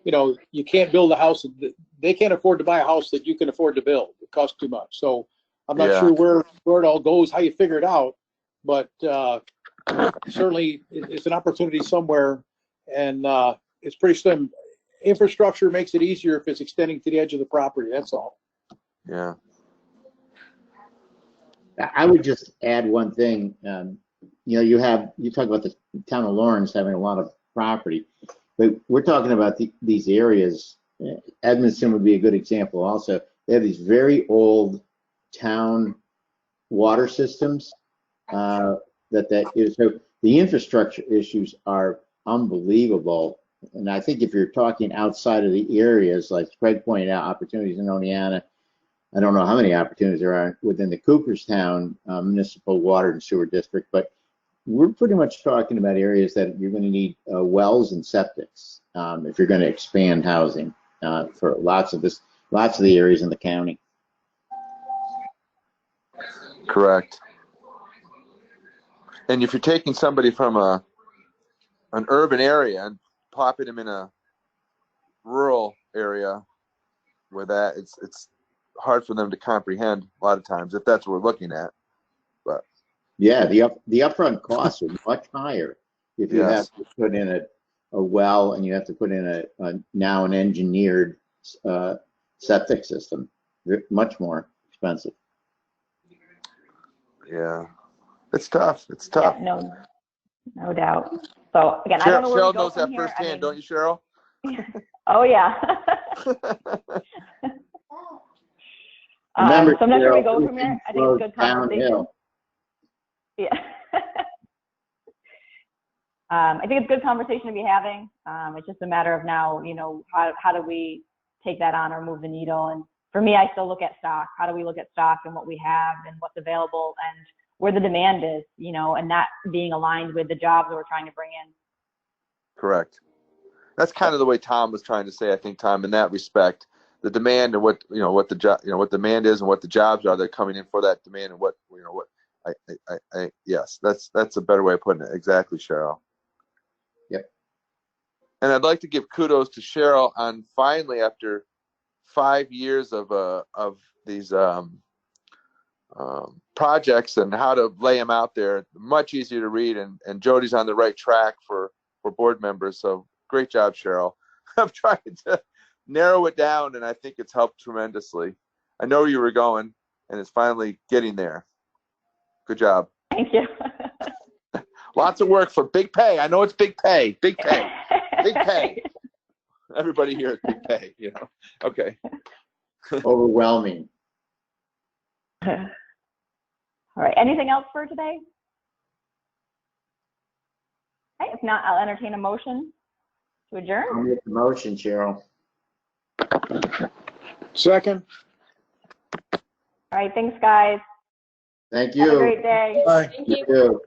You know, you can't build a house. They can't afford to buy a house that you can afford to build. It costs too much. So I'm not sure where it all goes, how you figure it out, but certainly it's an opportunity somewhere, and it's pretty slim. Infrastructure makes it easier if it's extending to the edge of the property. That's all. yeah. I would just add one thing. You know, you talk about the town of Lawrence having a lot of property, but we're talking about these areas. Edmondson would be a good example also. They have these very old town water systems so the infrastructure issues are unbelievable. And I think if you're talking outside of the areas, like Craig pointed out, opportunities in Oneonta, I don't know how many opportunities there are within the Cooperstown Municipal Water and Sewer District, but we're pretty much talking about areas that you're going to need wells and septics if you're going to expand housing for lots of the areas in the county. Correct. And if you're taking somebody from an urban area and popping them in a rural area where that it's hard for them to comprehend a lot of times, if that's what we're looking at. But yeah, the upfront costs are much higher if you have to put in a well and you have to put in now an engineered septic system. They're much more expensive. Yeah, it's tough. It's tough. Yeah, no doubt. So again, I don't know where Cheryl we go knows from that here. firsthand, don't you, Cheryl? Oh yeah. Remember, so I'm not sure where we Cheryl, go from here. I think it's good conversation. downhill. Yeah. I think it's good conversation to be having. It's just a matter of now, you know, how do we take that on or move the needle? And for me, I still look at stock. How do we look at stock and what we have and what's available and where the demand is, you know, and that being aligned with the jobs that we're trying to bring in. Correct. That's kind of the way Tom was trying to say, I think, Tom, in that respect, the demand and what the job, what demand is and what the jobs are, they're coming in for that demand and what yes, that's a better way of putting it. Exactly, Cheryl. Yep. And I'd like to give kudos to Cheryl on finally, after 5 years of these projects and how to lay them out there, much easier to read, and Jody's on the right track for board members. So great job, Cheryl. I'm trying to narrow it down, and I think it's helped tremendously. I know where you were going, and it's finally getting there. Good job. Thank you. Lots of work for big pay. I know it's big pay, big pay, big pay. Everybody here is big pay, you know. Okay. Overwhelming. All right. Anything else for today? Okay, if not, I'll entertain a motion to adjourn. I'll make the motion, Cheryl. Second. All right. Thanks, guys. Thank Have a you. great day. Bye. Thank you. You too.